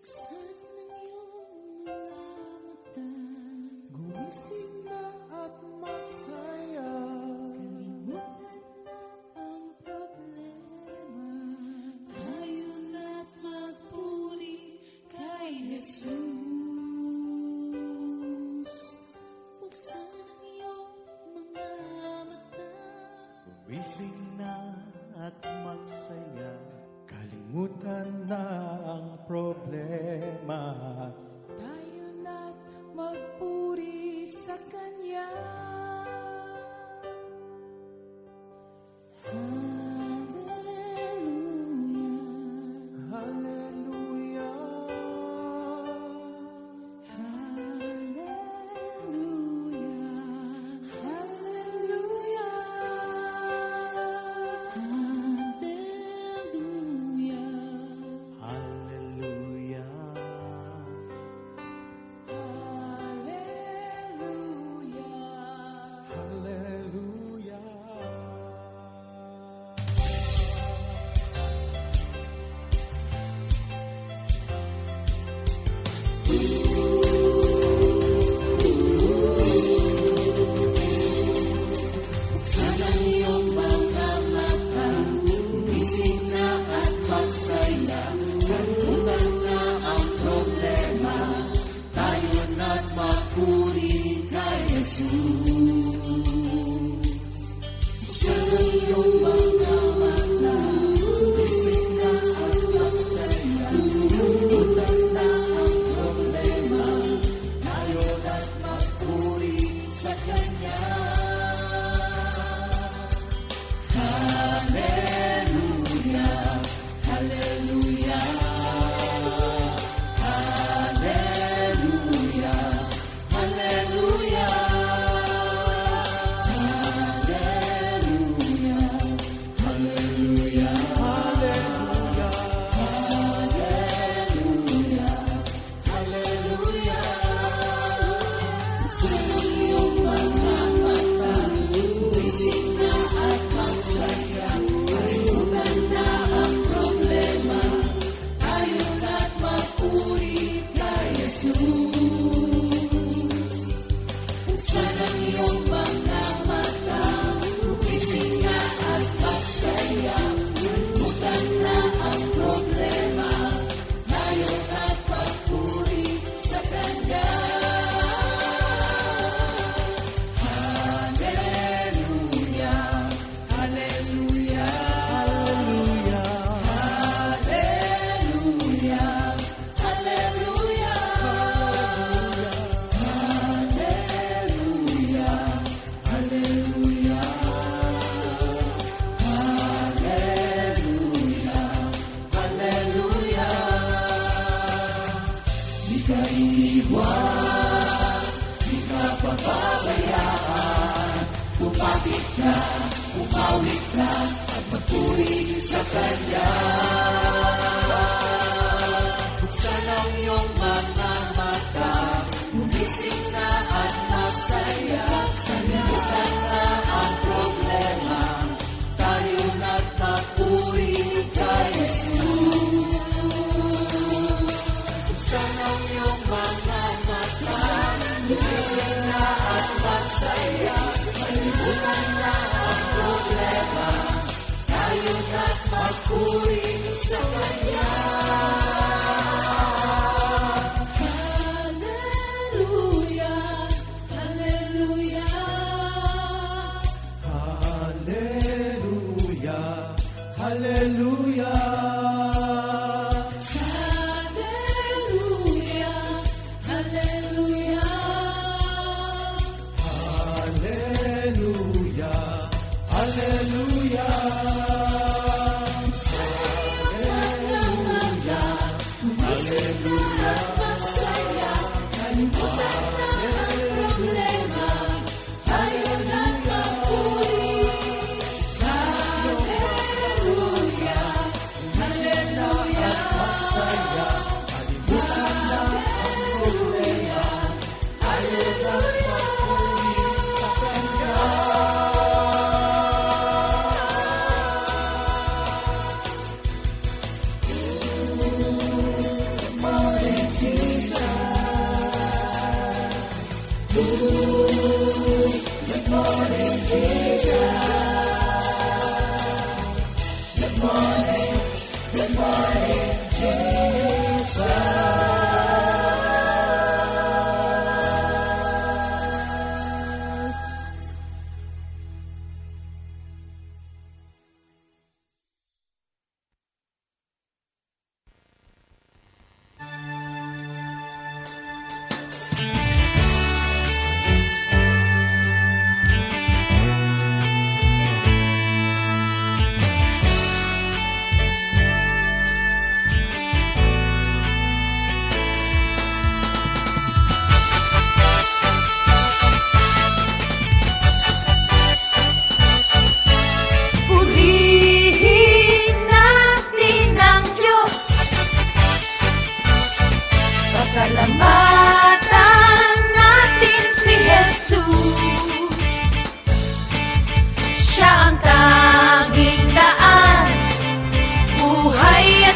Buksan ang iyong mga mata, gumising na at magsaya. Kalimutan na ang problema, tayo na't magpuri kay Jesus. Buksan ang iyong mga mata, Gumising na at magsaya, kalimutan na ang problema. tayo na't magpuri sa Kanya. Hallelujah, hallelujah, hallelujah, hallelujah, Hallelujah. hallelujah, hallelujah. Buksan ang iyong mga mata, gumising na at magsaya. Kalimutan na ang problema, tayo na't magpuri kay Jesus. Buksan ang iyong mga mata, gumising na at magsaya. Kalimutan na ang problema, tayo na't magpuri sa Kanya. Buksan ang iyong mga mata, gumising na at magsaya. Kalimutan na ang problema, tayo na't magpuri kay Jesus. Buksan ang iyong mga mata, gumising na at magsaya. Kalimutan na ang problema, tayo na't magpuri sa Kanya. Hallelujah. Hallelujah.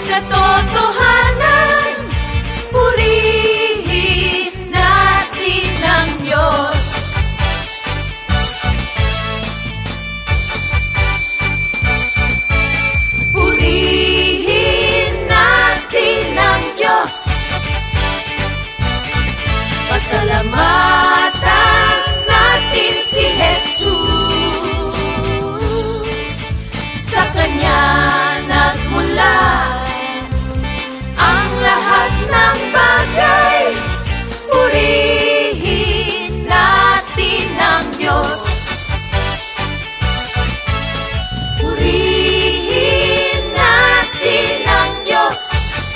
katotohanan, purihin natin ang Diyos. Purihin natin ang Diyos. Pasalamatan natin si Jesus. Sa Kanya nagmula ang lahat ng bagay. Purihin natin ang Diyos. Purihin natin ang Diyos.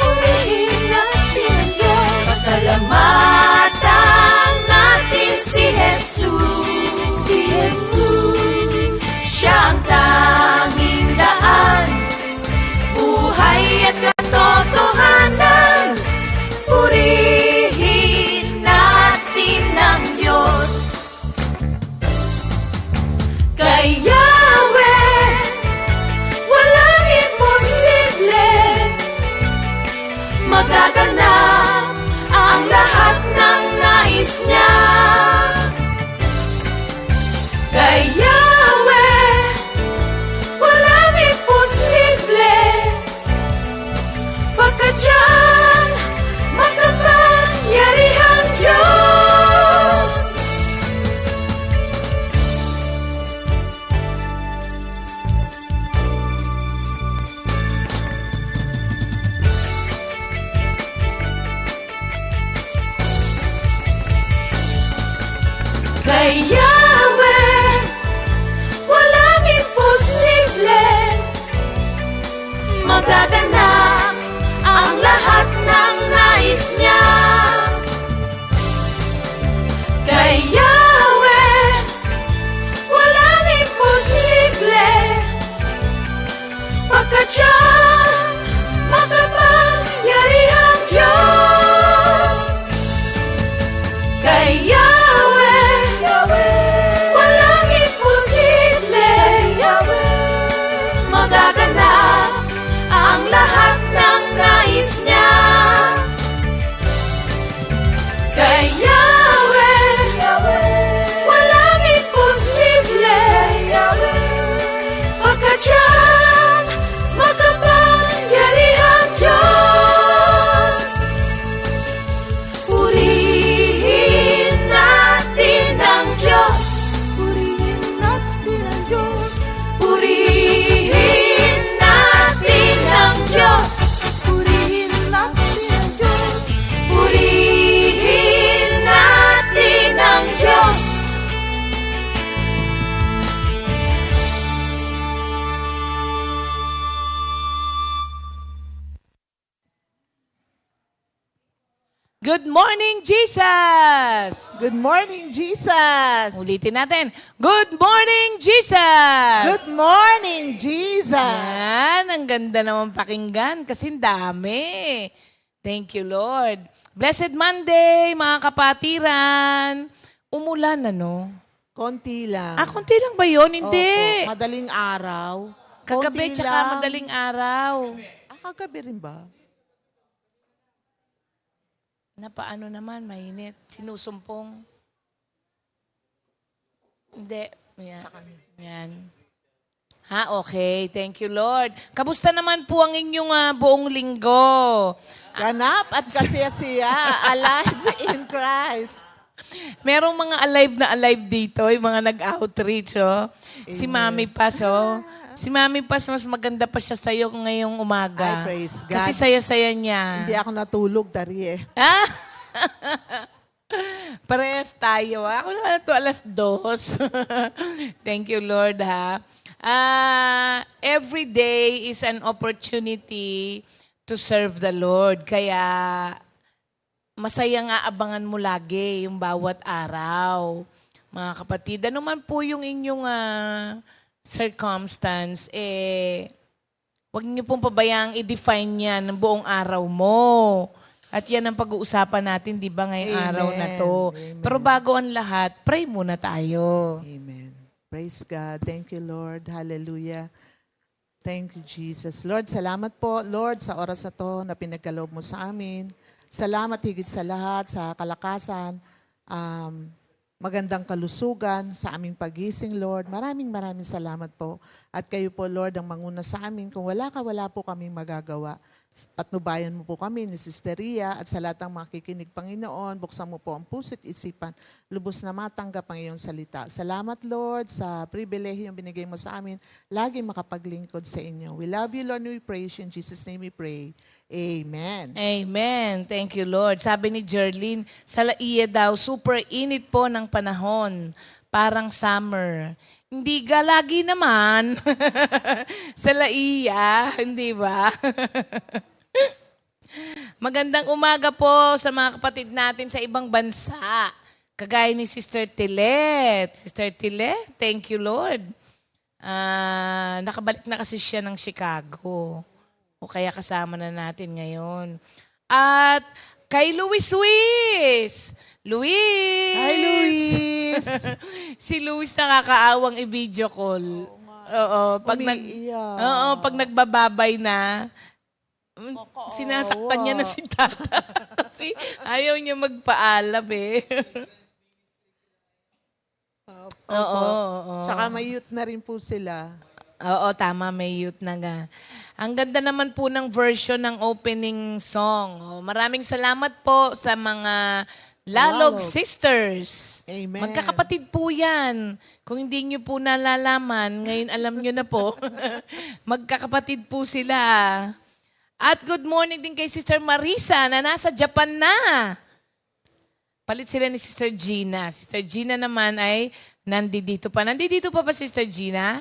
Purihin natin ang Diyos. Pasalamatan natin si Jesus. Si Jesus. Siya ang tanging daan, buhay at katotohanan. Purihin natin ang Diyos. Kay Yahweh, walang imposible. Magaganap ang lahat ng nais niya. Kay Yahweh, walang imposible. Pagkat siyang makapangyarihang Diyos. Kay Yahweh, walang imposible. Magaganap ang lahat ng nais niya. Kay Yahweh, walang imposible. Pagkat siyang makapangyarihang Diyos. Kay Yahweh, walang imposible. Magaganap ang lahat ng nais niya. Kay Yahweh, walang imposible. Pagkat siyang makapangyarihang Diyos. Purihin natin ang Diyos. Purihin natin ang Diyos. Purihin natin ang Diyos. Purihin natin ang Diyos. Purihin natin ang Diyos. Good morning, Jesus! Good morning, Jesus! Ulitin natin. Good morning, Jesus! Good morning, Jesus! Yan, ang ganda naman pakinggan kasi dami. Thank you, Lord. Blessed Monday, mga kapatiran. Umulan, ano? Konti lang. Konti lang ba yun? Hindi. Opo, madaling araw. Kagabi Konti tsaka lang. madaling araw. Kagabi rin ba? Napaano naman, mainit. Sinusumpong. Hindi. Yan. Sa kanya. Yan. Okay. Thank you, Lord. Kamusta naman po ang inyong buong linggo? Ganap at kasiyasiya, alive in Christ. Merong mga alive dito, yung mga nag-outreach, oh. Si Mami Paz, oh. Si Mami Paz, mas maganda pa siya sa'yo ngayong umaga. Ay, praise God. Kasi saya-saya niya. Hindi ako natulog, Dari eh. Parehas tayo. Ako naman ito, 2:00. Thank you, Lord, ha. Every day is an opportunity to serve the Lord. Kaya, masaya nga abangan mo lagi yung bawat araw. Mga kapatid, ano man po yung inyong circumstance, huwag niyo pong pabayang i-define yan ng buong araw mo. At yan ang pag-uusapan natin, di ba, ngayong Amen. araw na to. Amen. Pero bago ang lahat, pray muna tayo. Amen. Praise God. Thank you, Lord. Hallelujah. Thank you, Jesus. Lord, salamat po, Lord, sa oras na to na pinagkaloob mo sa amin. Salamat higit sa lahat, sa kalakasan, magandang kalusugan sa aming pagising, Lord. Maraming salamat po. At kayo po, Lord, ang manguna sa amin. Kung wala ka, wala po kaming magagawa. Patnubayan mo po kami ni Sister Ria at sa lahat ng makikinig, Panginoon, buksan mo po ang puso't isipan, lubos na matanggap ang iyong salita. Salamat, Lord, sa pribilehiyong binigay mo sa amin, lagi makapaglingkod sa inyo. We love you, Lord, and we praise you. In Jesus' name we pray. Amen. Amen. Thank you, Lord. Sabi ni Jerlyn, sa Laia daw, super init po ng panahon. Parang summer. Hindi lagi naman. Sa Laia, hindi ba? Magandang umaga po sa mga kapatid natin sa ibang bansa. Kagaya ni Sister Tilet. Sister Tilet, thank you, Lord. Nakabalik na kasi siya ng Chicago. O kaya kasama na natin ngayon. At kay Luis. Luis! Hi, Luis! Si Luis nakakaawang i-video call. Oo, pag Umiiyak. pag nagbababay na, sinasaktan niya na si Tata. Kasi ayaw niya magpaalam eh. Oo. Tsaka may youth na rin po sila. Oo, tama, may youth na nga. Ang ganda naman po ng version ng opening song. Oh, maraming salamat po sa mga Lalog Sisters. Amen. Magkakapatid po yan. Kung hindi nyo po nalalaman, ngayon alam nyo na po. Magkakapatid po sila. At good morning din kay Sister Marisa na nasa Japan na. Palit sila ni Sister Gina. Sister Gina naman ay nandito pa. Nandito pa ba Sister Gina?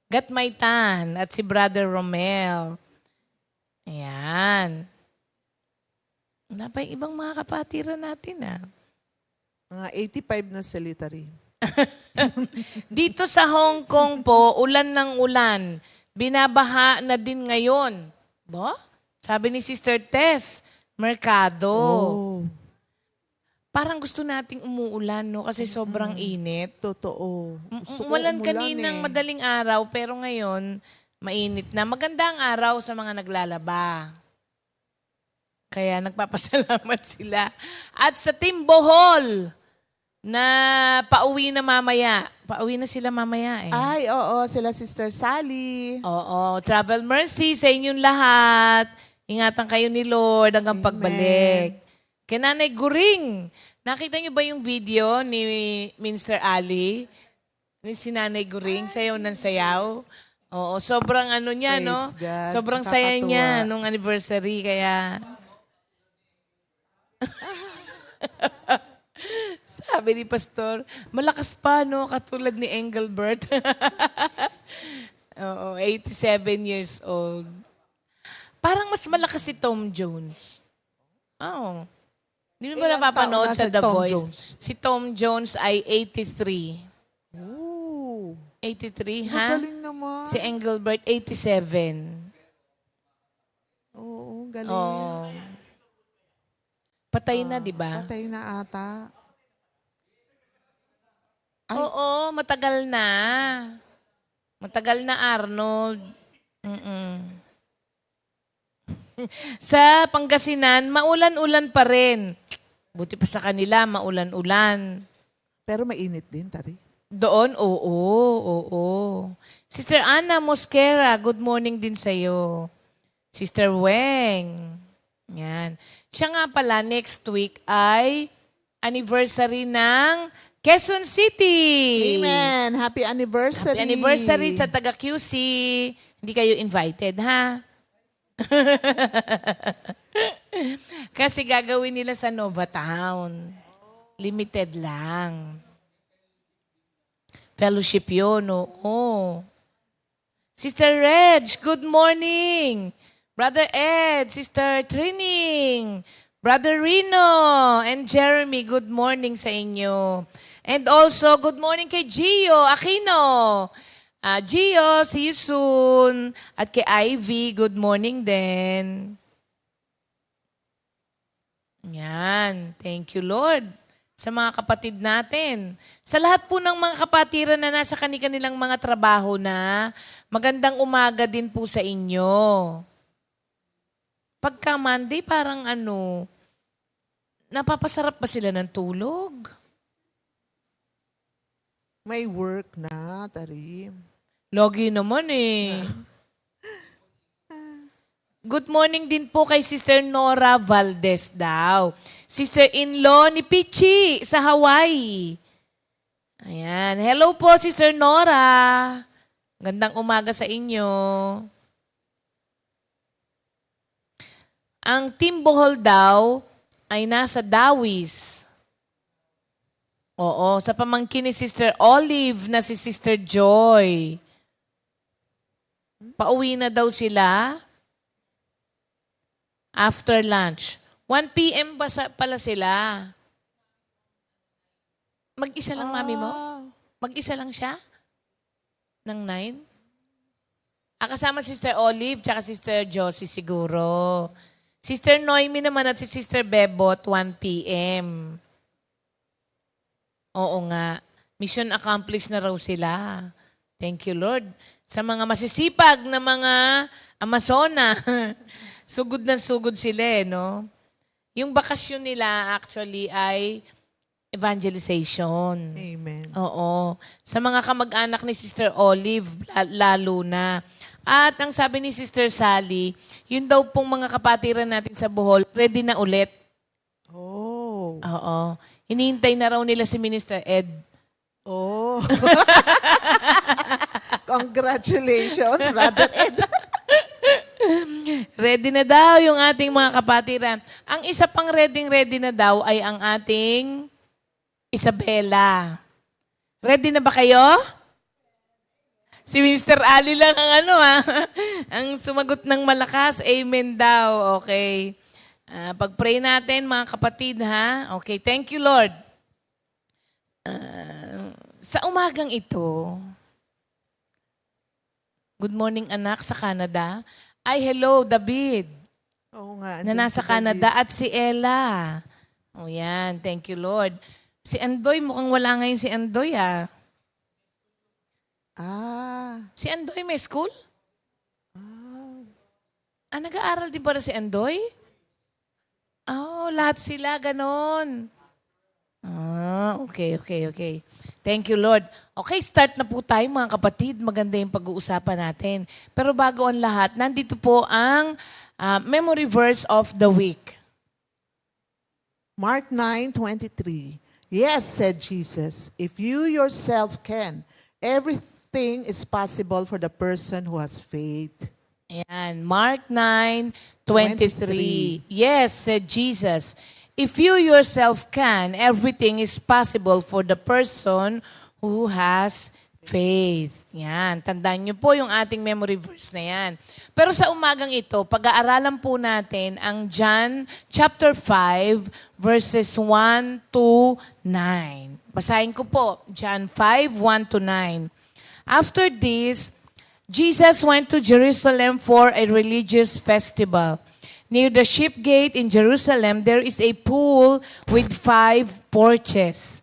Gatmaitan at si Brother Romel. Ayan. Wala pa yung ibang mga kapatiran natin Mga 85 na silitary. Dito sa Hong Kong po, ulan ng ulan. Binabaha na din ngayon. Ba? Sabi ni Sister Tess, Mercado. Oh, Parang gusto nating umuulan, no? Kasi sobrang init. totoo. Gusto ko Umulan umulan kaninang madaling araw, pero ngayon, mainit na. Maganda ang araw sa mga naglalaba. Kaya nagpapasalamat sila. At sa Team Bohol, na pauwi na mamaya. Pauwi na sila mamaya eh. Ay, oo, sila Sister Sally. Oo, travel mercy sa inyong lahat. Ingatan kayo ni Lord hanggang Amen. pagbalik. Kay Nanay Guring, nakita niyo ba yung video ni Minister Ali? Ni si Nanay Guring, sayaw ng sayaw. Oo, sobrang ano niya, Praise no? God. Sobrang saya Nakakatuwa. niya nung anniversary, kaya... Sabi ni Pastor, malakas pa, no? Katulad ni Engelbert. Oo, 87 years old. Parang mas malakas si Tom Jones. Oo. Hindi mo ba Ilang napapanood taon na sa si The Tom Voice? Jones? Si Tom Jones ay 83. Ooh, 83, ha? magaling naman. Si Engelbert, 87. Oo, galing. Oo. Patay na, di ba? Patay na ata. Ay. Oo, matagal na. Matagal na, Arnold. Sa Pangasinan, maulan-ulan pa rin. Buti pa sa kanila, maulan-ulan. Pero mainit din, Tari. Doon, oo. Sister Ana Mosquera, good morning din sa'yo. Sister Weng. Yan. Siya nga pala, next week ay anniversary ng Quezon City. Amen. Happy anniversary. Happy anniversary sa taga QC. Hindi kayo invited, ha? Kasi gagawin nila sa Nova Town. Limited lang. Fellowship yun, oo. Sister Reg, good morning. Brother Ed, Sister Trining, Brother Rino, and Jeremy, good morning sa inyo. And also, good morning kay Gio Aquino. Gio, see you soon. At kay Ivy, good morning din. Yan. Thank you, Lord. sa mga kapatid natin. Sa lahat po ng mga kapatiran na nasa kanilang mga trabaho na, magandang umaga din po sa inyo. Pagka Monday, parang napapasarap ba sila ng tulog? May work na, Tarim. Logi naman eh. Good morning din po kay Sister Nora Valdez daw. Sister-in-law ni Pichi sa Hawaii. Ayan. Hello po, Sister Nora. Gandang umaga sa inyo. Ang Team Bohol daw ay nasa Dawis. Oo, sa pamangkin ni Sister Olive na si Sister Joy. Pauwi na daw sila after lunch. 1 p.m. pala sila. Mag-isa lang mami mo? Mag-isa lang siya? Ng 9? Kasama Sister Olive tsaka Sister Josie siguro. Sister Noemi naman at si Sister Bebot, 1 p.m. Oo nga. Mission accomplished na raw sila. Thank you, Lord. Sa mga masisipag na mga Amazona, sugod na sugod sila no? Yung bakasyon nila actually ay evangelization. Amen. Oo. Sa mga kamag-anak ni Sister Olive, lalo na. At ang sabi ni Sister Sally, yun daw pong mga kapatiran natin sa Bohol, ready na ulit. Oh. Oo. Hinihintay na raw nila si Minister Ed. Oh. Congratulations, Brother Ed. Ready na daw yung ating mga kapatiran. Ang isa pang ready na daw ay ang ating Isabela. Ready na ba kayo? Si Mr. Ali lang ang ang sumagot ng malakas. Amen daw. Okay. Pag-pray natin mga kapatid ha. Okay, thank you Lord. Sa umagang ito, good morning anak sa Canada. Ay, hello, David. Oo nga. Na nasa Canada at si Ella. O yan, thank you Lord. Si Andoy, mukhang wala ngayon si Andoy Si Andoy may school? Nag-aaral din para si Andoy? Lahat sila, ganon. Okay. Thank you, Lord. Okay, start na po tayo mga kapatid. Maganda yung pag-uusapan natin. Pero bago ang lahat, nandito po ang memory verse of the week. Mark 9:23. Yes, said Jesus, if you yourself can, everything is possible for the person who has faith. Ayan, Mark 9:23. Yes, said Jesus, if you yourself can, everything is possible for the person who has faith. Yan, tandaan niyo po yung ating memory verse na yan. Pero sa umagang ito, pag-aaralan po natin ang John chapter 5, verses 1 to 9. Basahin ko po, John 5, 1 to 9. After this, Jesus went to Jerusalem for a religious festival. Near the sheep gate in Jerusalem, there is a pool with 5 porches.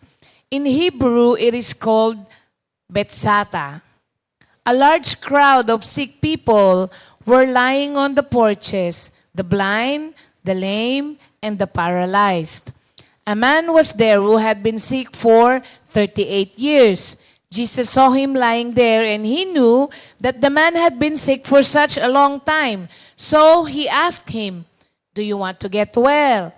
In Hebrew, it is called Bethzatha. A large crowd of sick people were lying on the porches, the blind, the lame, and the paralyzed. A man was there who had been sick for 38 years. Jesus saw him lying there, and he knew that the man had been sick for such a long time. So he asked him, "Do you want to get well?"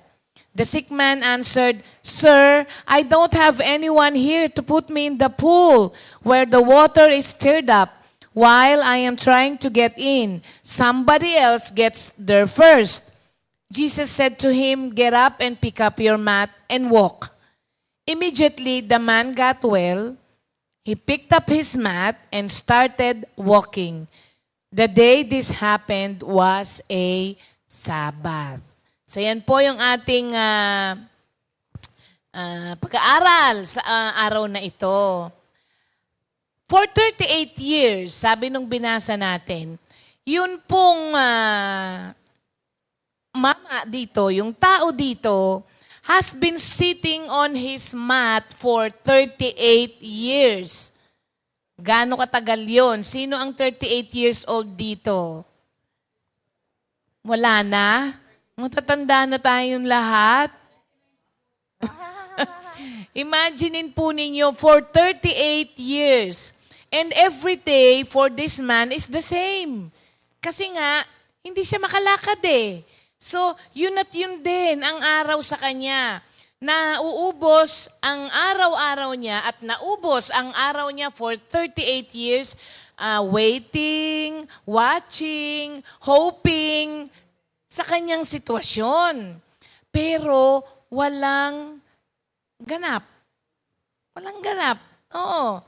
The sick man answered, "Sir, I don't have anyone here to put me in the pool where the water is stirred up. While I am trying to get in, somebody else gets there first." Jesus said to him, "Get up and pick up your mat and walk." Immediately the man got well. He picked up his mat and started walking. The day this happened was a Sabbath. So yan po yung ating pag-aaral sa araw na ito. For 38 years, sabi nung binasa natin, yun pong mama dito, yung tao dito, has been sitting on his mat for 38 years. Gaano katagal yon? Sino ang 38 years old dito? Wala na? Matatanda na tayong lahat? Imaginein po ninyo, for 38 years. And every day for this man is the same. Kasi nga, hindi siya makalakad eh. So, yun at yun din ang araw sa kanya. Nauubos ang araw-araw niya at naubos ang araw niya for 38 years waiting, watching, hoping sa kanyang sitwasyon. Pero walang ganap. Walang ganap. Oo.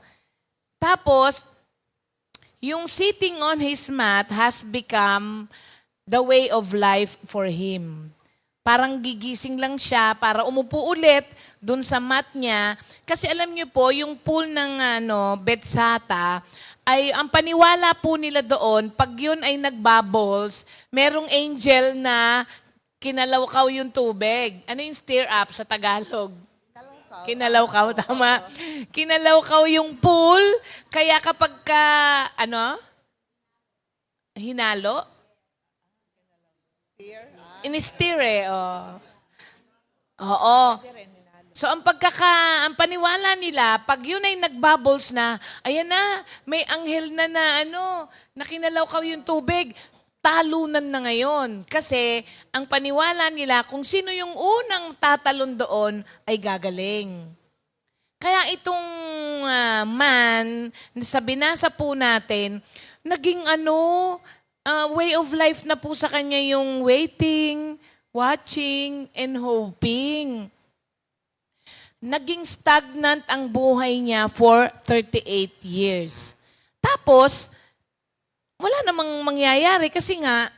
Tapos, yung sitting on his mat has become the way of life for him. Parang gigising lang siya para umupo ulit dun sa mat niya. Kasi alam niyo po, yung pool ng Bethsata, ay ang paniwala po nila doon, pag yun ay nagbubbles, merong angel na kinalawkaw yung tubig. Ano yung stir up sa Tagalog? Kinalawkaw, tama. Kinalawkaw yung pool, kaya kapag hinalo? In-steer Oo. So, ang paniwala nila, pag yun ay nagbubbles na, ayan na, may anghel na na kinalawkaw yung tubig, talunan na ngayon. Kasi, ang paniwala nila, kung sino yung unang tatalon doon, ay gagaling. Kaya itong man, sa binasa po natin, naging way of life na po sa kanya yung waiting, watching, and hoping. Naging stagnant ang buhay niya for 38 years. Tapos, wala namang mangyayari kasi nga,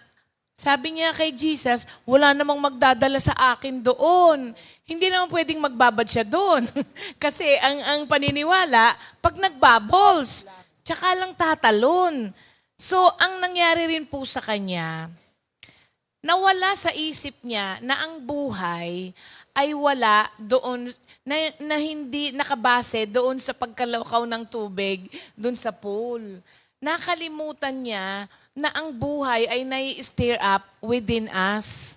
sabi niya kay Jesus, wala namang magdadala sa akin doon. Hindi naman pwedeng magbabad siya doon. Kasi ang paniniwala, pag nagbubbles, tsaka lang tatalon. So, ang nangyari rin po sa kanya, nawala sa isip niya na ang buhay ay wala doon, na hindi nakabase doon sa pagkalawkaw ng tubig, doon sa pool. Nakalimutan niya na ang buhay ay nai-stir up within us.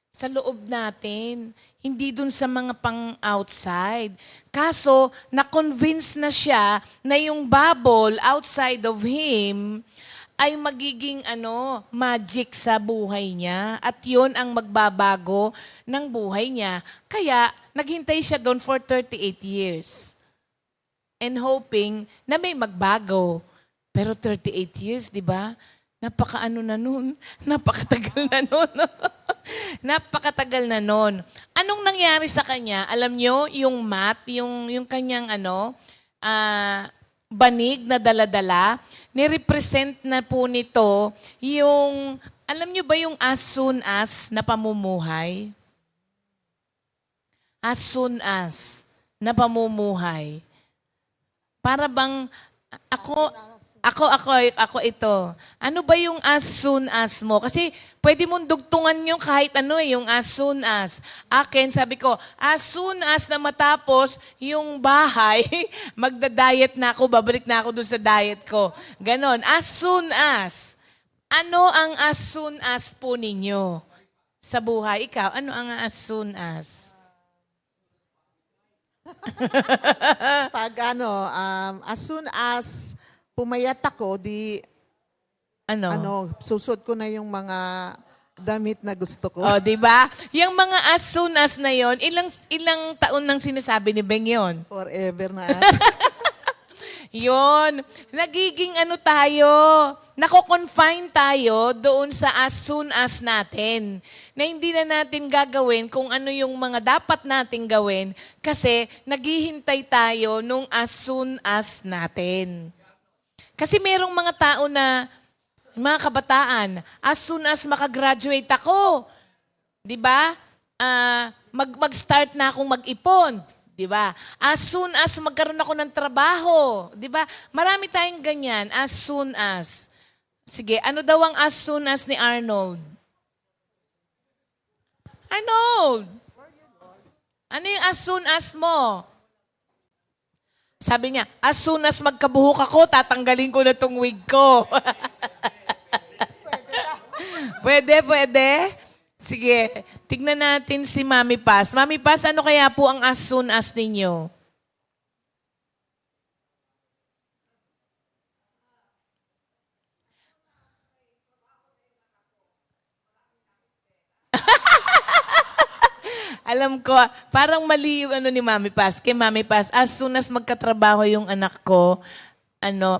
Sa loob natin. Hindi doon sa mga pang-outside. Kaso, na-convince na siya na yung bubble outside of him ay magiging magic sa buhay niya. At yun ang magbabago ng buhay niya. Kaya, naghintay siya doon for 38 years. And hoping na may magbago. Pero 38 years, di ba? Napakaano na nun. Napakatagal na nun. Napakatagal na nun. Anong nangyari sa kanya? Alam nyo, yung mat, yung kanyang banig na daladala, nirepresent na po nito yung, alam nyo ba yung as soon as na pamumuhay? As soon as na pamumuhay. Para bang, ako ito. Ano ba yung as soon as mo? Kasi pwede mong dugtungan yung kahit yung as soon as. Akin, sabi ko, as soon as na matapos yung bahay, magda-diet na ako, babalik na ako doon sa diet ko. Ganon. As soon as. Ano ang as soon as po ninyo sa buhay? Ikaw, ano ang as soon as? Pag as soon as pumayat ako, susod ko na yung mga damit na gusto ko. Oh, di ba? Yung mga as soon as na yon, ilang taon nang sinasabi ni Beng yon? Forever na. Yon. Nagiging tayo, nako-confine tayo doon sa as soon as natin. Na hindi na natin gagawin kung ano yung mga dapat nating gawin kasi naghihintay tayo nung as soon as natin. Kasi merong mga tao na, mga kabataan, as soon as makagraduate ako, di ba? Mag-start na akong mag-ipon, di ba? As soon as magkaroon ako ng trabaho, di ba? Marami tayong ganyan, as soon as. Sige, ano daw ang as soon as ni Arnold? Arnold! Ano yung as soon as mo? Sabi niya, as soon as magkabuhok ako, tatanggalin ko na tong wig ko. Pwede? Sige, tignan natin si Mami Paz. Mami Paz, ano kaya po ang as soon as ninyo? Alam ko, parang mali yung ano ni Mami Paz. Kay Mami Paz, as soon as magkatrabaho yung anak ko,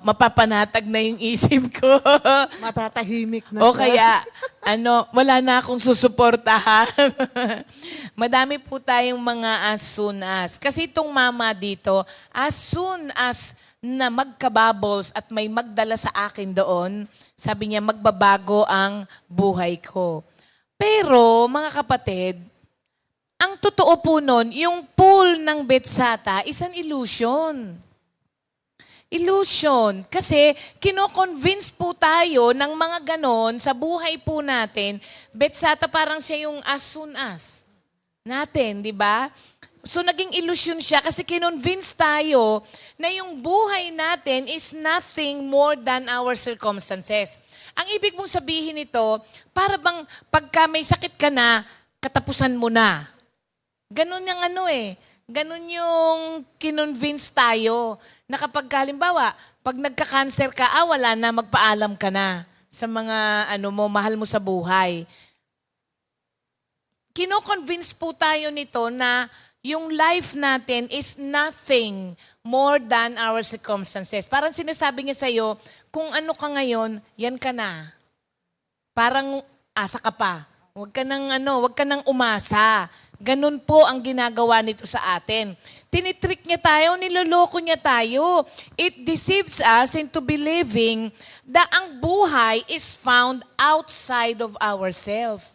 mapapanatag na yung isip ko. Matatahimik na O siya. kaya, wala na akong susuportahan. Madami po tayong mga as soon as. Kasi itong mama dito, as soon as na magka-bubbles at may magdala sa akin doon, sabi niya, magbabago ang buhay ko. Pero, mga kapatid, ang totoo po nun, yung pool ng Betsata is an illusion. Illusion. Kasi kino-convince po tayo ng mga ganon sa buhay po natin. Betsata parang siya yung as soon as natin, di ba? So naging illusion siya kasi kinonvince tayo na yung buhay natin is nothing more than our circumstances. Ang ibig mong sabihin nito, para bang pagka may sakit ka na, katapusan mo na. Ganon yung ganon yung kinonvince tayo na kapag halimbawa, pag nagka-cancer ka, wala na, magpaalam ka na sa mga mahal mo sa buhay. Kino-convince po tayo nito na yung life natin is nothing more than our circumstances. Parang sinasabi niya sa'yo, kung ano ka ngayon, yan ka na. Parang asa ka pa. Huwag ka nang umasa. Ganun po ang ginagawa nito sa atin. Tinitrick niya tayo, niloloko niya tayo. It deceives us into believing that ang buhay is found outside of ourselves.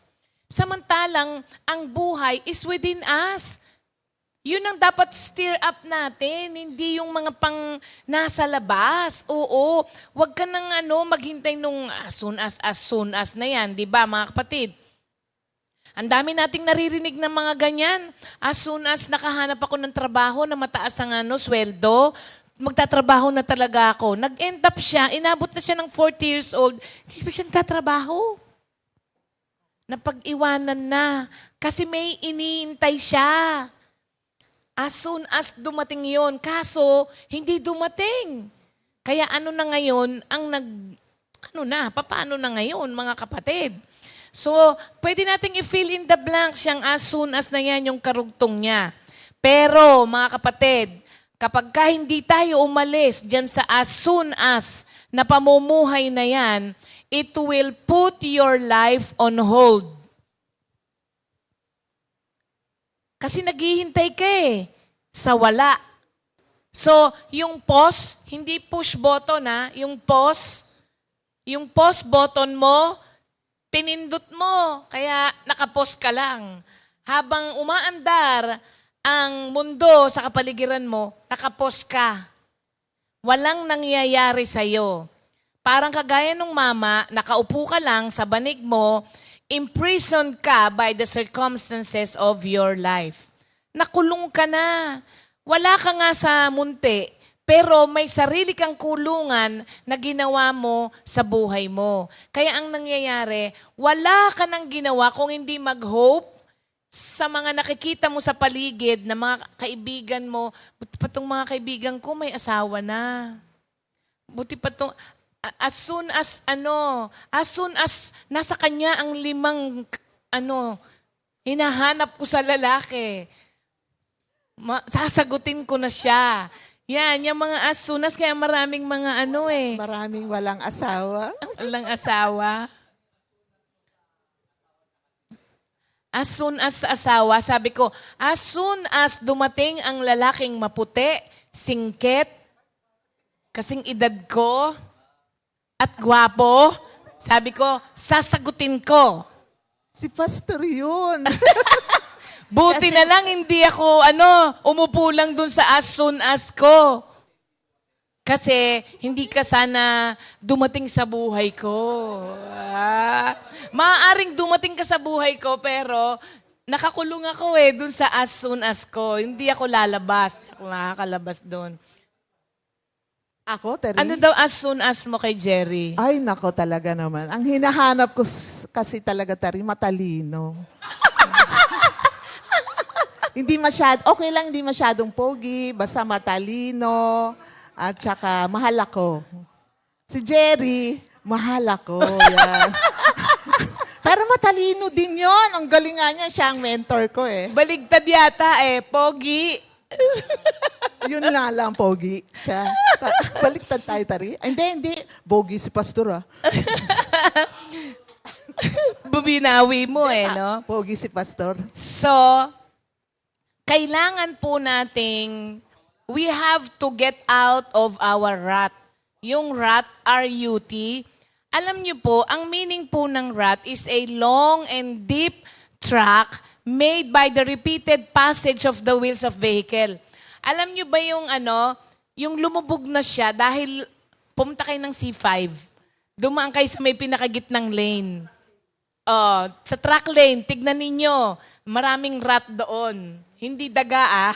Samantalang, ang buhay is within us. Yun ang dapat stir up natin, hindi yung mga pang nasa labas. Oo, wag ka nang maghintay nung as soon as na yan, di ba mga kapatid? Ang dami nating naririnig ng mga ganyan. As soon as nakahanap ako ng trabaho na mataas ang sweldo, magtatrabaho na talaga ako. Nag-end up siya, inabot na siya ng 40 years old, hindi pa siya nagtatrabaho. Napag-iwanan na. Kasi may iniintay siya. As soon as dumating yon, kaso hindi dumating. Kaya na ngayon, paano na ngayon mga kapatid? So, pwede nating i-fill in the blank siyang as soon as na yan yung karugtong niya. Pero, mga kapatid, kapag hindi tayo umalis dyan sa as soon as na pamumuhay na yan, it will put your life on hold. Kasi naghihintay ka sa wala. So, yung pause, hindi push button yung pause button mo, pinindot mo, kaya nakapos ka lang. Habang umaandar ang mundo sa kapaligiran mo, nakapos ka. Walang nangyayari sa'yo. Parang kagaya nung mama, nakaupo ka lang sa banig mo, imprisoned ka by the circumstances of your life. Nakulong ka na. Wala ka nga sa munti, pero may sarili kang kulungan na ginawa mo sa buhay mo. Kaya ang nangyayari, wala ka nang ginawa kung hindi mag-hope sa mga nakikita mo sa paligid na mga kaibigan mo. Buti pa itong mga kaibigan ko may asawa na. Buti pa itong, as soon as nasa kanya ang 5, hinahanap ko sa lalaki. Sasagutin ko na siya. Yan, yung mga as soon as, kaya maraming mga Maraming walang asawa. Walang asawa. As soon as asawa, sabi ko, as soon as dumating ang lalaking maputi, singkit, kasing edad ko, at gwapo, sabi ko, sasagutin ko. Si Pastor yun. Buti na lang hindi ako umupo lang dun sa as soon as ko. Kasi hindi ka sana dumating sa buhay ko. Maaaring dumating ka sa buhay ko pero Nakakulong ako eh, dun sa as soon as ko. Hindi ako lalabas. Hindi ako nakakalabas dun. Ako, Terry? Ano daw as soon as mo kay Jerry? Ay, nako talaga naman. Ang hinahanap ko kasi talaga, Terry, matalino. Okay lang, hindi masyadong pogi, basta matalino, at saka mahal ako. Si Jerry, mahal ako. Yan. Pero matalino din yon. Ang galing nga niya, siya ang mentor ko eh. Baligtad yata eh, pogi. Yun nga lang, pogi. Siya. Baliktad tayo, Tari. Hindi. Bogi si Pastor, ah. Bubinawi mo eh, no? Pogi si Pastor. So, kailangan po nating, we have to get out of our rut. Yung rut, R-U-T, alam niyo po, ang meaning po ng rut is a long and deep track made by the repeated passage of the wheels of vehicle. Alam niyo ba yung lumubog na siya dahil pumunta kayo ng C5, dumaan kayo sa may pinakagitnang lane. Sa track lane, tignan ninyo, maraming rut doon. Hindi daga, ah.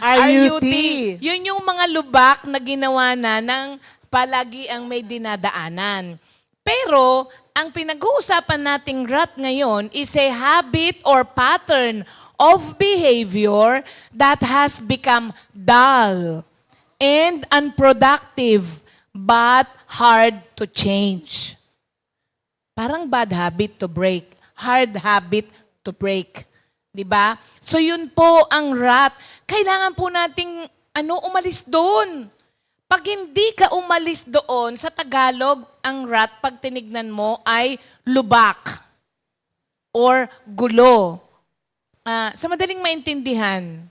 R-U-T. Yun yung mga lubak na ginawa na ng palagi ang may dinadaanan. Pero, ang pinag-uusapan nating rut ngayon is a habit or pattern of behavior that has become dull and unproductive but hard to change. Parang bad habit to break, hard habit to break. 'Di ba? So yun po ang rut. Kailangan po nating umalis doon. Pag hindi ka umalis doon, sa Tagalog, ang rut, pag tinignan mo, ay lubak or gulo. Sa madaling maintindihan,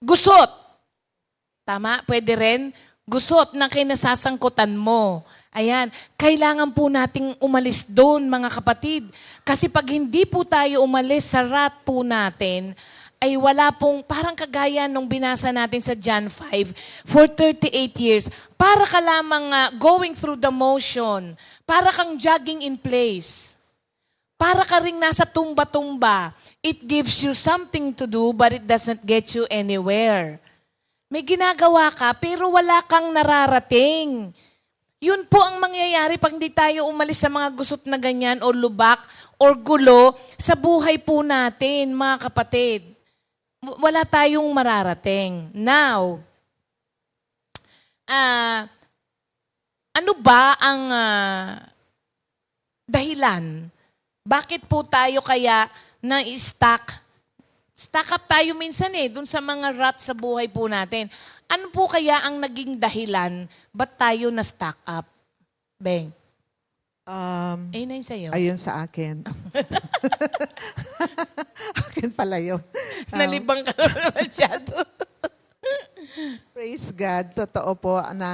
gusot. Tama? Pwede rin. Gusot na kinasasangkutan mo. Ayan. Kailangan po nating umalis doon, mga kapatid. Kasi pag hindi po tayo umalis sa rut po natin, ay wala pong, parang kagaya nung binasa natin sa John 5, for 38 years, para ka lamang going through the motion, para kang jogging in place, para ka ring nasa tumba-tumba. It gives you something to do, but it doesn't get you anywhere. May ginagawa ka, pero wala kang nararating. Yun po ang mangyayari pag hindi tayo umalis sa mga gusot na ganyan o lubak or gulo sa buhay po natin, mga kapatid. Wala tayong mararating. Now, ano ba ang dahilan? Bakit po tayo kaya na-stuck? Stuck up tayo minsan dun sa mga rut sa buhay po natin. Ano po kaya ang naging dahilan ba't tayo na-stuck up? Beng? Ayun na yun sa'yo. Ayun sa akin. Akin pala yun. Nalibang ka naman masyado. Praise God. Totoo po na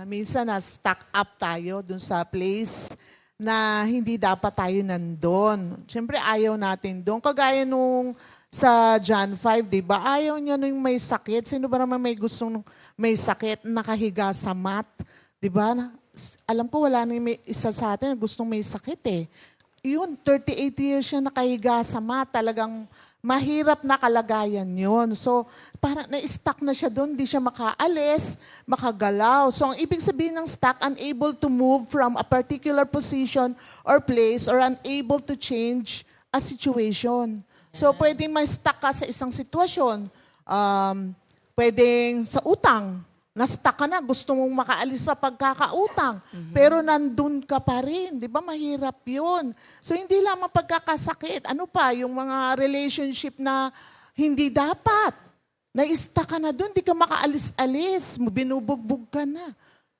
minsan na-stuck up tayo dun sa place na hindi dapat tayo nandun. Siyempre ayaw natin doon. Kagaya nung sa John 5, di ba? Ayaw niya nung may sakit. Sino ba naman may gustong may sakit, nakahiga sa mat? Di ba? Alam ko wala na may isa sa atin na gustong may sakit eh. Yun, 38 years siya nakahiga sa mat. Talagang mahirap na kalagayan yun. So, parang na-stuck na siya doon. Di siya makaalis, makagalaw. So, ang ibig sabihin ng stuck, unable to move from a particular position or place or unable to change a situation. So, pwedeng ma-stuck ka sa isang sitwasyon. Pwedeng sa utang. Na-stuck ka na, gusto mong makaalis sa pagkakautang. Pero nandun ka pa rin. Di ba? Mahirap yun. So, hindi lamang pagkakasakit. Ano pa? Yung mga relationship na hindi dapat. Na-stuck ka na dun, di ka makaalis-alis. Binubugbog ka na.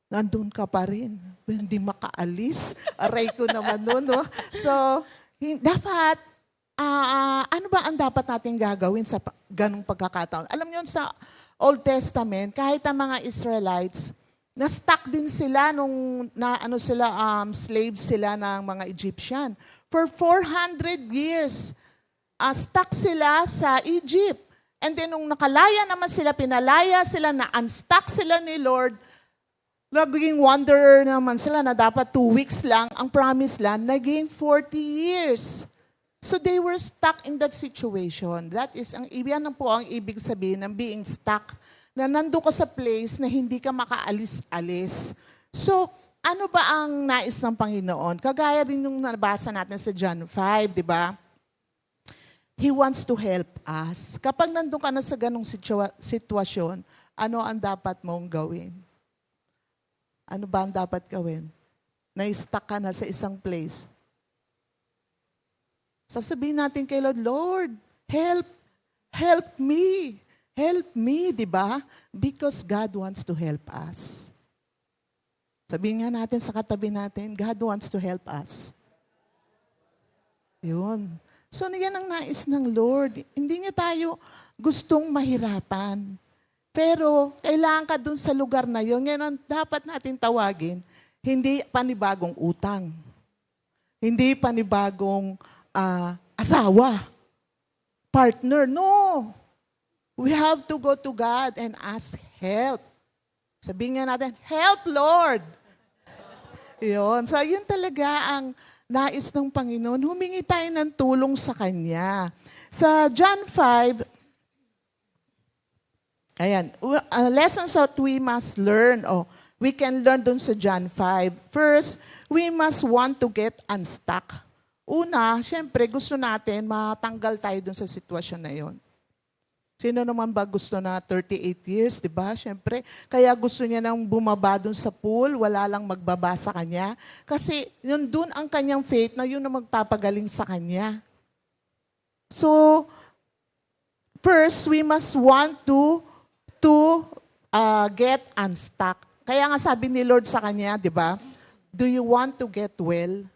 Nandun ka pa rin. Hindi makaalis. Aray ko naman nun, no? So, dapat, ano ba ang dapat natin gagawin sa ganong pagkakataon? Alam niyo sa Old Testament, kahit ang mga Israelites, na-stuck din sila nung slaves sila ng mga Egyptian. For 400 years, stuck sila sa Egypt. And then nung nakalaya naman sila, pinalaya sila, na-unstuck sila ni Lord, Naging wanderer naman sila na dapat 2 weeks lang, ang promised land, naging 40 years. So they were stuck in that situation. That is, yan po ang ibig sabihin ng being stuck. Na nando ka sa place na hindi ka makaalis-alis. So, ano ba ang nais ng Panginoon? Kagaya rin yung nabasa natin sa John 5, di ba? He wants to help us. Kapag nandun ka na sa ganong sitwasyon, ano ang dapat mong gawin? Ano ba ang dapat gawin? Na-stuck ka na sa isang place. Sasabihin natin kay Lord, Lord, help me. Help me, di ba? Because God wants to help us. Sabihin nga natin sa katabi natin, God wants to help us. Yun. So, yan ang nais ng Lord. Hindi niya tayo gustong mahirapan. Pero, kailangan ka dun sa lugar na yun. Yan ang dapat natin tawagin. Hindi panibagong utang. Hindi panibagong asawa. Partner. No. We have to go to God and ask help. Sabihin nga natin, help Lord. Yun. So, yun talaga ang nais ng Panginoon. Humingi tayo ng tulong sa Kanya. Sa John 5, ayan, lessons that we must learn. We can learn dun sa John 5. First, we must want to get unstuck. Una, syempre, gusto natin matanggal tayo dun sa sitwasyon na yon. Sino naman ba gusto na 38 years, di ba? Syempre, kaya gusto niya nang bumaba dun sa pool, wala lang magbaba sa kanya. Kasi yun dun ang kanyang faith na yun na magpapagaling sa kanya. So, first, we must want to get unstuck. Kaya nga sabi ni Lord sa kanya, di ba? Do you want to get well?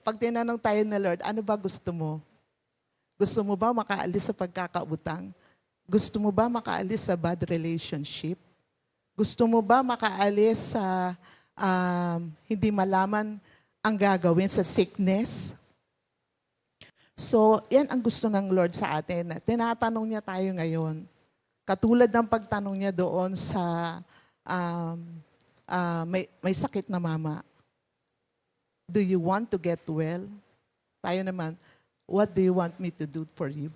Pag tinanong tayo ni Lord, ano ba gusto mo? Gusto mo ba makaalis sa pagkakautang? Gusto mo ba makaalis sa bad relationship? Gusto mo ba makaalis sa hindi malaman ang gagawin sa sickness? So, yan ang gusto ng Lord sa atin. Tinatanong niya tayo ngayon. Katulad ng pagtanong niya doon sa may sakit na mama. Do you want to get well? Tayo naman, what do you want me to do for you?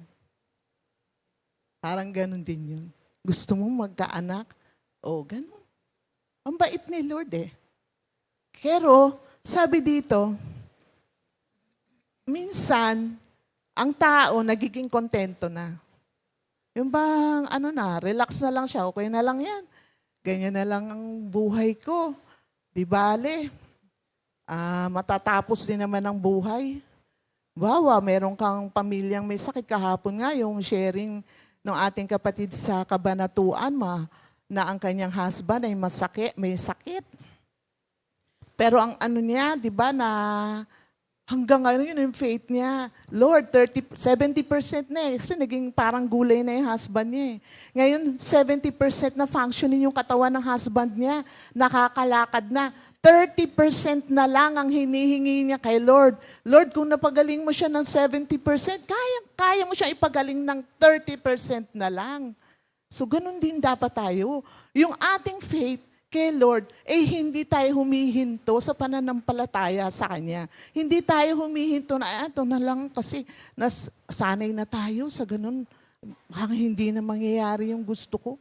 Parang ganun din yun. Gusto mo magkaanak? Ganun. Ang bait ni Lord eh. Pero, sabi dito, minsan, ang tao nagiging kontento na. Yung bang, relax na lang siya, okay na lang yan. Ganyan na lang ang buhay ko. Di bale. Matatapos din naman ang buhay. Meron kang pamilyang may sakit. Kahapon nga, yung sharing ng ating kapatid sa Kabanatuan, na ang kanyang husband ay may sakit. Pero ang niya, di ba, na hanggang ngayon yun yung faith niya. Lord, 70% na eh. Kasi naging parang gulay na yung husband niya eh. Ngayon, 70% na functioning yung katawan ng husband niya. Nakakalakad na. 30% na lang ang hinihingi niya kay Lord. Lord, kung napagaling mo siya ng 70%, kaya mo siya ipagaling ng 30% na lang. So, ganun din dapat tayo. Yung ating faith kay Lord, hindi tayo humihinto sa pananampalataya sa Kanya. Hindi tayo humihinto na, ito na lang kasi sanay na tayo sa ganun. Hindi na mangyayari yung gusto ko.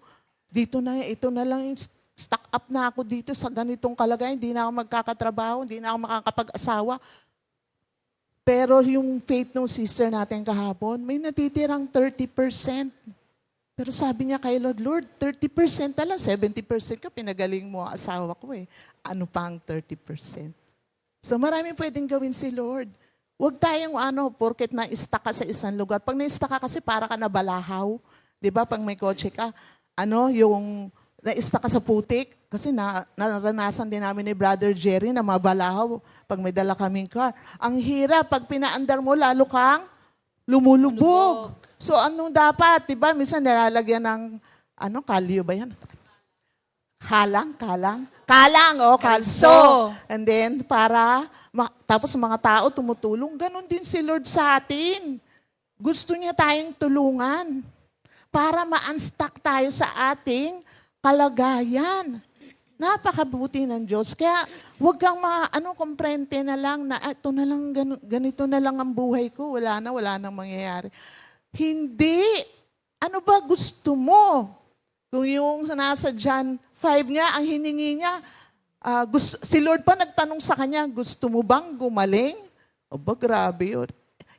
Ito na lang yung stuck up na ako dito sa ganitong kalagayan, hindi na ako magkakatrabaho, hindi na ako makakapag-asawa. Pero yung faith ng sister natin kahapon, may natitirang 30%. Pero sabi niya kay Lord, Lord, 30% na lang, 70% ka, pinagaling mo ang asawa ko eh. Ano pa ang 30%? So maraming pwedeng gawin si Lord. Huwag tayong porket na-stuck ka sa isang lugar. Pag na-stuck ka kasi para ka nabalahaw. Di ba? Pag may kotse ka, yung na-stuck ka sa putik, kasi naranasan din namin ni Brother Jerry na mabalahaw pag may dala kaming car. Ang hirap, pag pinaandar mo, lalo kang lumulubog. So anong dapat? Diba? Minsan nilalagyan ng, kalyo ba yan? Kalang, kalso. And then, tapos mga tao tumutulong. Ganon din si Lord sa atin. Gusto niya tayong tulungan para ma-unstuck tayo sa ating kalagayan. Napakabuti ng Diyos. Kaya huwag kang komprente na lang na ito na lang, ganito na lang ang buhay ko. Wala nang mangyayari. Hindi. Ano ba gusto mo? Kung yung nasa John 5 niya, ang hiningi niya, si Lord pa nagtanong sa kanya, gusto mo bang gumaling? O ba, grabe yun.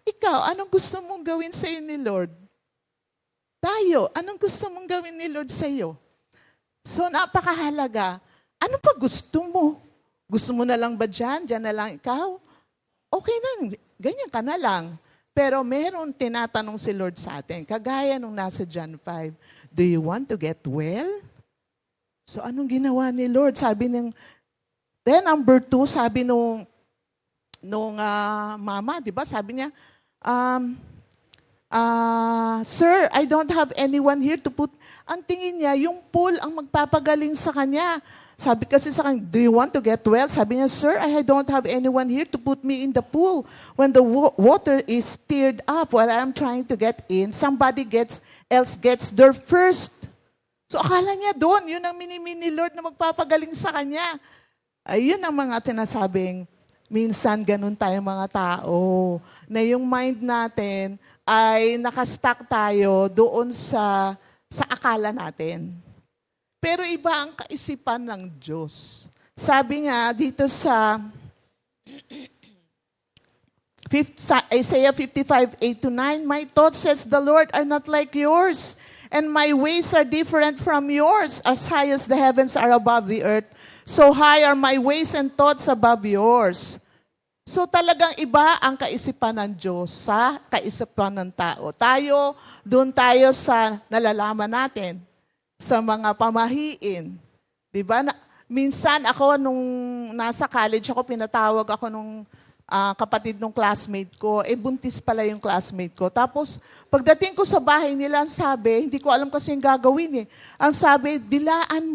Ikaw, anong gusto mong gawin sa'yo ni Lord? Tayo, anong gusto mong gawin ni Lord sa'yo? So, napakahalaga. Ano pa gusto mo? Gusto mo na lang ba dyan? Dyan na lang ikaw? Okay na, ganyan ka na lang. Pero meron tinatanong si Lord sa atin. Kagaya nung nasa John 5, do you want to get well? So, anong ginawa ni Lord? Sabi then number 2, sabi nung mama, di ba? Sabi niya, Sir, I don't have anyone here to put. Ang tingin niya, yung pool ang magpapagaling sa kanya. Sabi kasi sa kanya, do you want to get well? Sabi niya, Sir, I don't have anyone here to put me in the pool. When the water is stirred up while I'm trying to get in, somebody else gets there first. So akala niya doon, yun ang mini Lord na magpapagaling sa kanya. Ayun ang mga sinasabing, minsan ganun tayo mga tao, na yung mind natin ay nakastuck tayo doon sa akala natin. Pero iba ang kaisipan ng Diyos. Sabi nga dito sa Isaiah 55:8-9, my thoughts, says the Lord, are not like yours, and my ways are different from yours. As high as the heavens are above the earth, so high are my ways and thoughts above yours. So talagang iba ang kaisipan ng Diyos sa kaisipan ng tao. Doon tayo sa nalalaman natin, sa mga pamahiin. Diba? Minsan ako, nung nasa college ako, pinatawag ako nung kapatid ng classmate ko, buntis pala yung classmate ko. Tapos, pagdating ko sa bahay nila, ang sabi, hindi ko alam kasi yung gagawin eh. Ang sabi, dilaan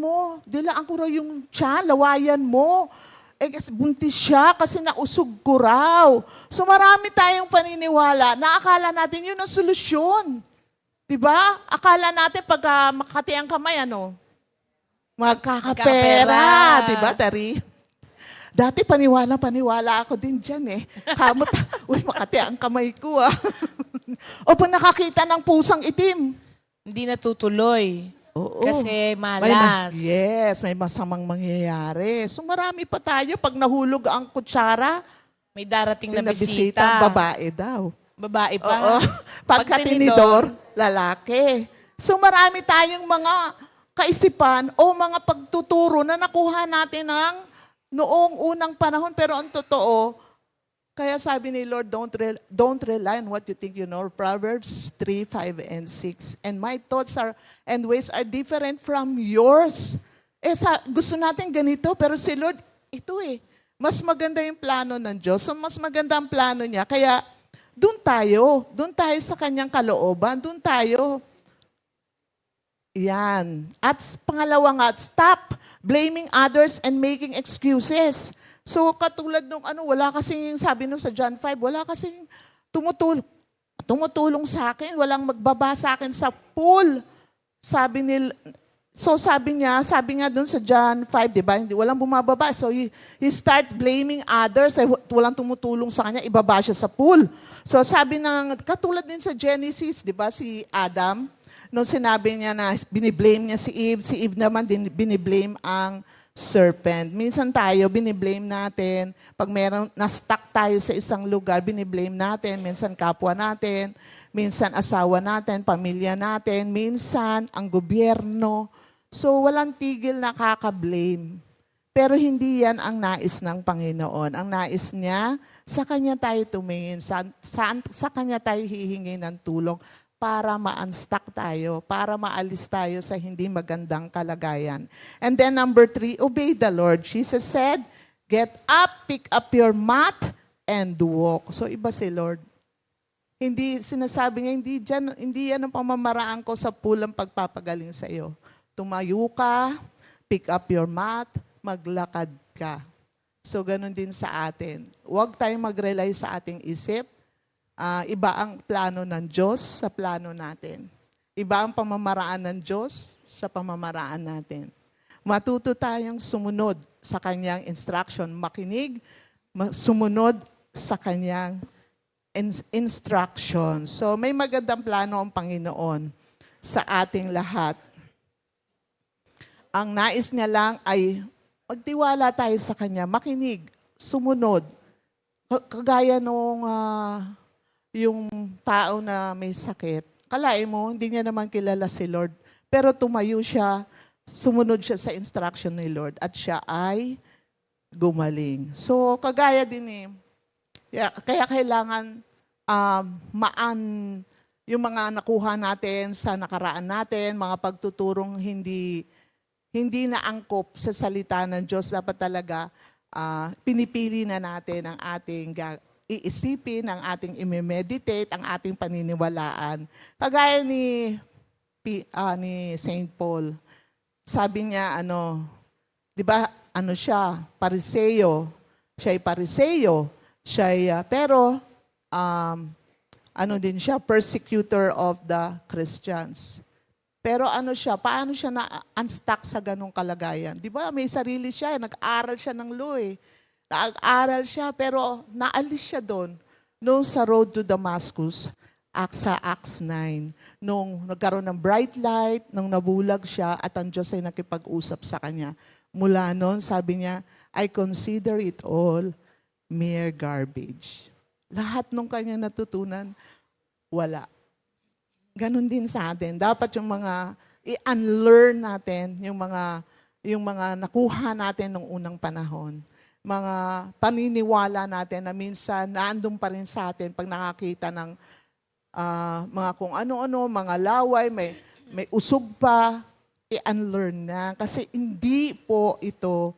ko raw yung tiyan, lawayan mo. Kasi buntis siya kasi nausog ko raw. So marami tayong paniniwala na akala natin yun ang solusyon. Diba? Akala natin pag makati ang kamay, magkakapera. Diba, Tari? Dati paniwala ako din dyan eh. Makati ang kamay ko O pag nakakita ng pusang itim. Hindi natutuloy. Oo. Kasi malas. May masamang mangyayari. So marami pa tayo. Pag nahulog ang kutsara, May darating na bisita. bisita. Babae daw. Babae pa. Oo. Pagkatinidor, lalaki. So marami tayong mga kaisipan o mga pagtuturo na nakuha natin noong unang panahon. Pero ang totoo, kaya sabi ni Lord, don't rely on what you think you know. Proverbs 3, 5, and 6. And my thoughts and ways are different from yours. Gusto natin ganito, pero si Lord, ito mas maganda yung plano ng Diyos. So mas maganda ang plano niya. Kaya doon tayo sa kanyang kalooban, doon tayo. Yan. At pangalawa nga, stop blaming others and making excuses. So katulad nung wala kasing, sabi nung sa John 5, wala kasing tumutulong sa akin, walang magbaba sa akin sa pool. Sabi niya doon sa John 5, di ba? Walang bumababa. So he start blaming others, walang tumutulong sa kanya, ibaba siya sa pool. So sabi katulad din sa Genesis, di ba, si Adam, nung sinabi niya na biniblame niya si Eve naman din biniblame ang serpent. Minsan tayo, biniblame natin. Pag na-stuck tayo sa isang lugar, biniblame natin. Minsan kapwa natin, minsan asawa natin, pamilya natin, minsan ang gobyerno. So walang tigil na kaka-blame. Pero hindi yan ang nais ng Panginoon. Ang nais niya, sa Kanya tayo tumingin, sa Kanya tayo hihingi ng tulong para ma-unstuck tayo, para maalis tayo sa hindi magandang kalagayan. And then number 3, obey the Lord. Jesus said, get up, pick up your mat, and walk. So iba si Lord. Sinasabi niya, hindi yan ang pamamaraan ko sa pulang pagpapagaling sa iyo. Tumayo ka, pick up your mat, maglakad ka. So ganun din sa atin. Huwag tayong mag-rely sa ating isip. Iba ang plano ng Diyos sa plano natin. Iba ang pamamaraan ng Diyos sa pamamaraan natin. Matuto tayong sumunod sa kanyang instruction, makinig, sumunod sa kanyang instruction. So may magandang plano ang Panginoon sa ating lahat. Ang nais niya lang ay magtiwala tayo sa Kanya, makinig, sumunod. Kagaya nung yung tao na may sakit. Kalain mo, hindi niya naman kilala si Lord. Pero tumayo siya, sumunod siya sa instruction ni Lord at siya ay gumaling. So, kagaya din kaya kailangan yung mga nakuha natin sa nakaraan natin, mga pagtuturong hindi naangkop sa salita ng Diyos, dapat talaga pinipili na natin ang ating iisipin, ang ating imemeditate, ang ating paniniwalaan. Kagaya ni Saint Paul, sabi niya, di ba, siya, Pariseo. Siya ay Pariseo. Pero, din siya, persecutor of the Christians. Pero paano siya na-unstuck sa ganong kalagayan? Di ba, may sarili siya, nag-aral siya ng law eh. Nag-aral siya, pero naalis siya doon. Noong sa road to Damascus, sa Acts 9, nung nagkaroon ng bright light, nung nabulag siya, at ang Diyos ay nakipag-usap sa kanya. Mula noon, sabi niya, I consider it all mere garbage. Lahat nung kanya natutunan, wala. Ganon din sa atin. Dapat yung mga i-unlearn natin, yung mga nakuha natin nung unang panahon. Mga paniniwala natin na minsan naandun pa rin sa atin pag nakakita ng mga kung ano-ano, mga laway, may usog pa, i-unlearn na. Kasi hindi po ito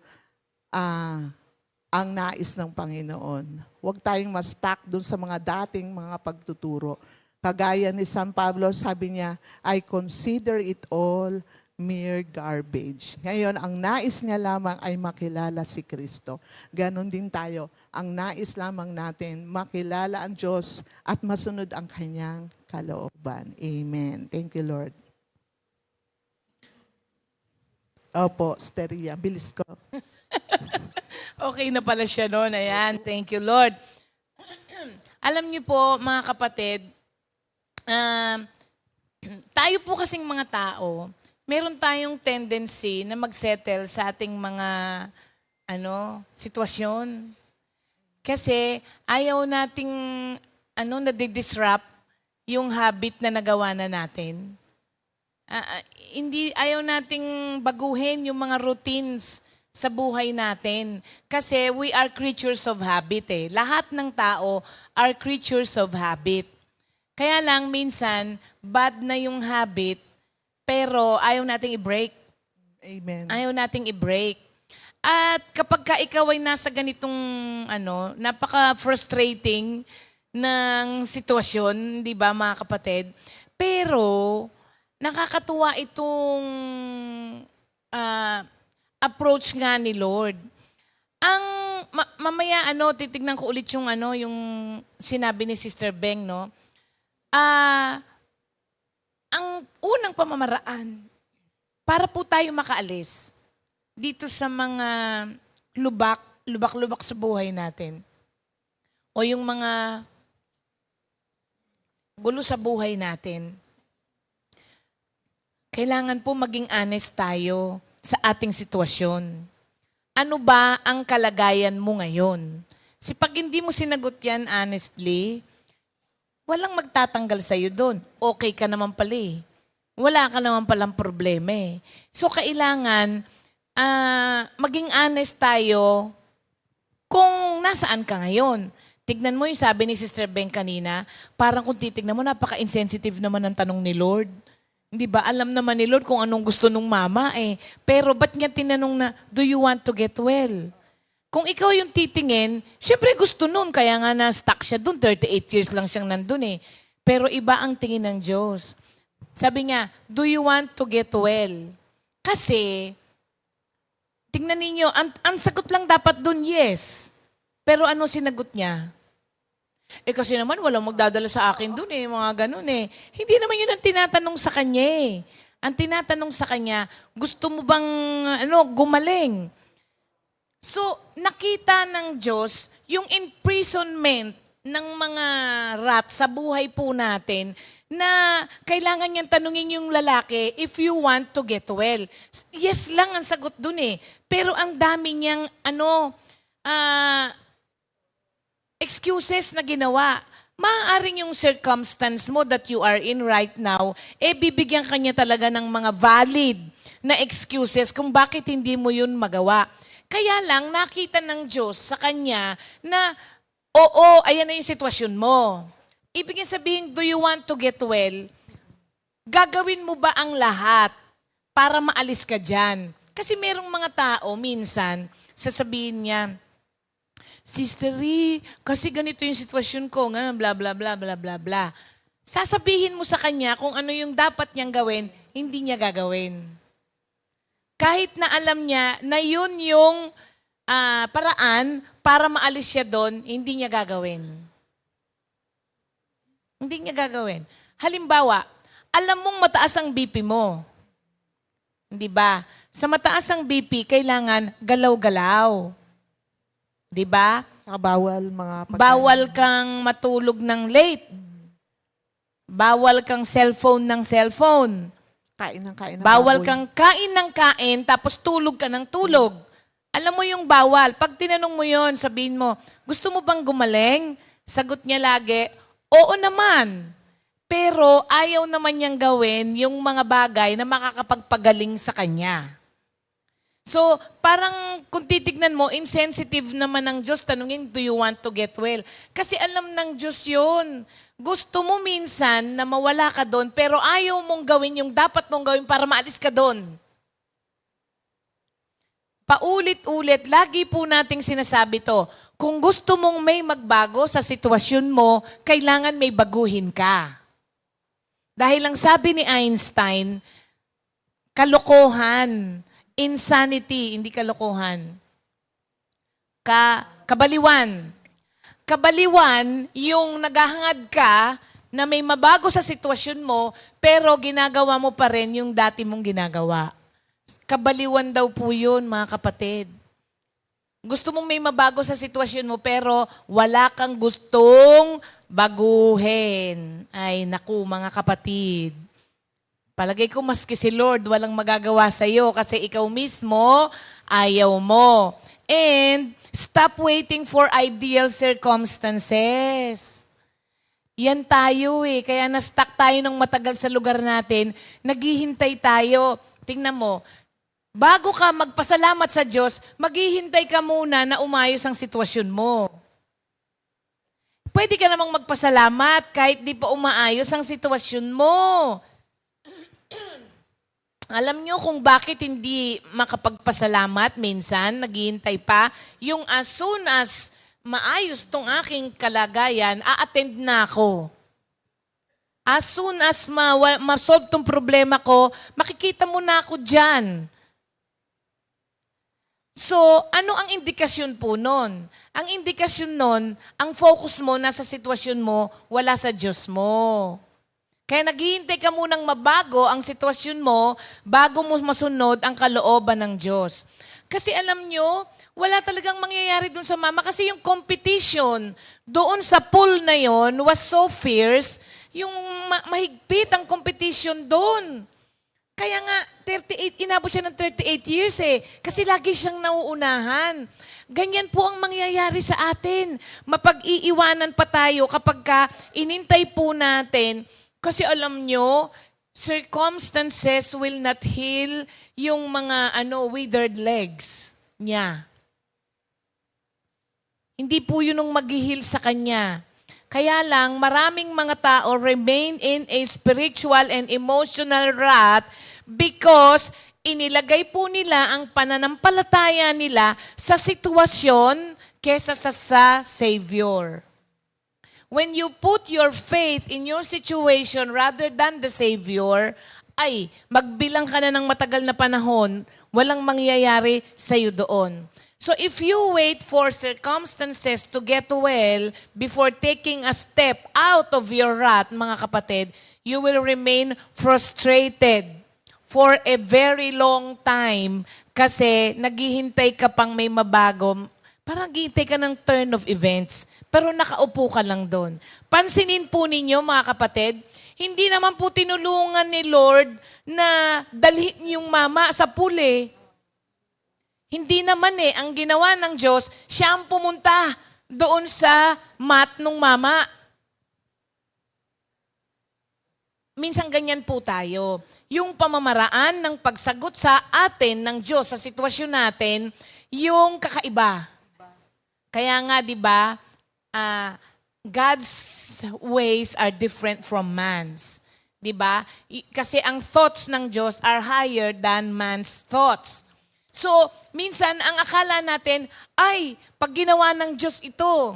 ang nais ng Panginoon. Huwag tayong ma-stuck dun sa mga dating mga pagtuturo. Kagaya ni San Pablo, sabi niya, I consider it all mere garbage. Ngayon, ang nais niya lamang ay makilala si Kristo. Ganon din tayo. Ang nais lamang natin, makilala ang Diyos at masunod ang kanyang kalooban. Amen. Thank you, Lord. Opo, Steria. Bilis ko. Okay na pala siya noon. Ayan. Thank you, Lord. Alam niyo po, mga kapatid, tayo po kasing mga tao, meron tayong tendency na mag-settle sa ating mga sitwasyon. Kasi ayaw nating na-disrupt yung habit na nagawa na natin. Ayaw nating baguhin yung mga routines sa buhay natin. Kasi we are creatures of habit eh. Lahat ng tao are creatures of habit. Kaya lang minsan, bad na yung habit, pero ayaw nating i-break. Amen. Ayaw nating i-break. At kapag ka ikaw ay nasa ganitong napaka-frustrating ng sitwasyon, di ba mga kapatid? Pero nakakatuwa itong approach nga ni Lord. Ang mamaya titignan ko ulit yung yung sinabi ni Sister Beng, no? Ang unang pamamaraan para po tayo makaalis dito sa mga lubak-lubak sa buhay natin o yung mga gulo sa buhay natin, kailangan po maging honest tayo sa ating sitwasyon. Ano ba ang kalagayan mo ngayon? Si pag hindi mo sinagot yan honestly, walang magtatanggal sa'yo doon. Okay ka naman pala eh. Wala ka naman palang problema eh. So, kailangan maging honest tayo kung nasaan ka ngayon. Tignan mo yung sabi ni Sister Beng kanina, parang kung titignan mo, napaka-insensitive naman ng tanong ni Lord. Hindi ba? Alam naman ni Lord kung anong gusto nung mama eh. Pero ba't niya tinanong na, do you want to get well? Kung ikaw yung titingin, syempre gusto nun, kaya nga na-stuck siya dun, 38 years lang siyang nandun eh. Pero iba ang tingin ng Diyos. Sabi niya, do you want to get well? Kasi, tingnan ninyo, ang sagot lang dapat dun, yes. Pero ano sinagot niya? Kasi naman, walang magdadala sa akin dun eh, mga ganun eh. Hindi naman yun ang tinatanong sa kanya eh. Ang tinatanong sa kanya, gusto mo bang gumaling? So, nakita ng Diyos yung imprisonment ng mga rat sa buhay po natin na kailangan niyang tanungin yung lalaki if you want to get well. Yes lang ang sagot dun eh. Pero ang dami niyang excuses na ginawa. Maaaring yung circumstance mo that you are in right now, bibigyan ka niya talaga ng mga valid na excuses kung bakit hindi mo yun magawa. Kaya lang, nakita ng Diyos sa kanya na, oo, ayan na yung sitwasyon mo. Ibig sabihin, do you want to get well? Gagawin mo ba ang lahat para maalis ka dyan? Kasi merong mga tao, minsan, sasabihin niya, Sister Ree, kasi ganito yung sitwasyon ko, nga, bla bla bla bla bla bla. Sasabihin mo sa kanya kung ano yung dapat niyang gawin, hindi niya gagawin. Kahit na alam niya na yun yung paraan para maalis siya doon, hindi niya gagawin. Hindi niya gagawin. Halimbawa, alam mong mataas ang BP mo. Hindi ba? Sa mataas ang BP, kailangan galaw-galaw. Di ba? Saka bawal mga pagkain. Bawal kang matulog ng late. Bawal kang cellphone ng cellphone. Kain ng kain ng Bawal baboy. kang kain ng kain tapos tulog ka ng tulog. Alam mo yung bawal. Pag tinanong mo yon, sabihin mo, gusto mo bang gumaling? Sagot niya lagi, oo naman. Pero ayaw naman niyang gawin yung mga bagay na makakapagpagaling sa kanya. So, parang kung titignan mo, insensitive naman ng Diyos, tanungin, do you want to get well? Kasi alam ng Diyos yun. Gusto mo minsan na mawala ka doon, pero ayaw mong gawin yung dapat mong gawin para maalis ka doon. Paulit-ulit, lagi po nating sinasabi to, kung gusto mong may magbago sa sitwasyon mo, kailangan may baguhin ka. Dahil ang sabi ni Einstein, kalokohan, insanity, hindi kalokohan. Kabaliwan. Kabaliwan, yung naghahangad ka na may mabago sa sitwasyon mo, pero ginagawa mo pa rin yung dati mong ginagawa. Kabaliwan daw po yun, mga kapatid. Gusto mong may mabago sa sitwasyon mo, pero wala kang gustong baguhin. Ay, naku, mga kapatid. Palagay ko maski si Lord walang magagawa sa iyo kasi ikaw mismo ayaw mo. And stop waiting for ideal circumstances. Yan tayo eh. Kaya na-stuck tayo ng matagal sa lugar natin. Naghihintay tayo. Tingnan mo, bago ka magpasalamat sa Diyos, maghihintay ka muna na umayos ang sitwasyon mo. Pwede ka namang magpasalamat kahit di pa umaayos ang sitwasyon mo. Alam nyo kung bakit hindi makapagpasalamat minsan, naghihintay pa, yung as soon as maayos tong aking kalagayan, a-attend na ako. As soon as ma-solve tong problema ko, makikita mo na ako dyan. So, ano ang indikasyon po nun? Ang indikasyon nun, ang focus mo nasa sitwasyon mo, wala sa Diyos mo. Kaya naghihintay ka munang mabago ang sitwasyon mo bago mo masunod ang kalooban ng Diyos. Kasi alam nyo, wala talagang mangyayari dun sa mama kasi yung competition doon sa pool na yon was so fierce, yung mahigpit ang competition doon. Kaya nga, inabot siya ng 38 years eh. Kasi lagi siyang nauunahan. Ganyan po ang mangyayari sa atin. Mapag-iiwanan pa tayo kapag inintay po natin. Kasi alam nyo, circumstances will not heal yung mga withered legs niya. Hindi po yun ang mag-heal sa kanya. Kaya lang, maraming mga tao remain in a spiritual and emotional rut because inilagay po nila ang pananampalataya nila sa sitwasyon kesa sa Savior. When you put your faith in your situation rather than the Savior, ay, magbilang ka na ng matagal na panahon, walang mangyayari sa'yo doon. So if you wait for circumstances to get well before taking a step out of your rut, mga kapatid, you will remain frustrated. for a very long time kasi naghihintay ka pang may mabago. Parang naghihintay ka ng turn of events, pero nakaupo ka lang doon. Pansinin po ninyo, mga kapatid, hindi naman po tinulungan ni Lord na dalhin yung mama sa pool eh. Hindi naman eh. Ang ginawa ng Diyos, siya ang pumunta doon sa mat nung mama. Minsan ganyan po tayo. Yung pamamaraan ng pagsagot sa atin ng Diyos sa sitwasyon natin, yung kakaiba. Kaya nga, di ba, God's ways are different from man's. Di ba? Kasi ang thoughts ng Diyos are higher than man's thoughts. So, minsan, ang akala natin, ay, pag ginawa ng Diyos ito,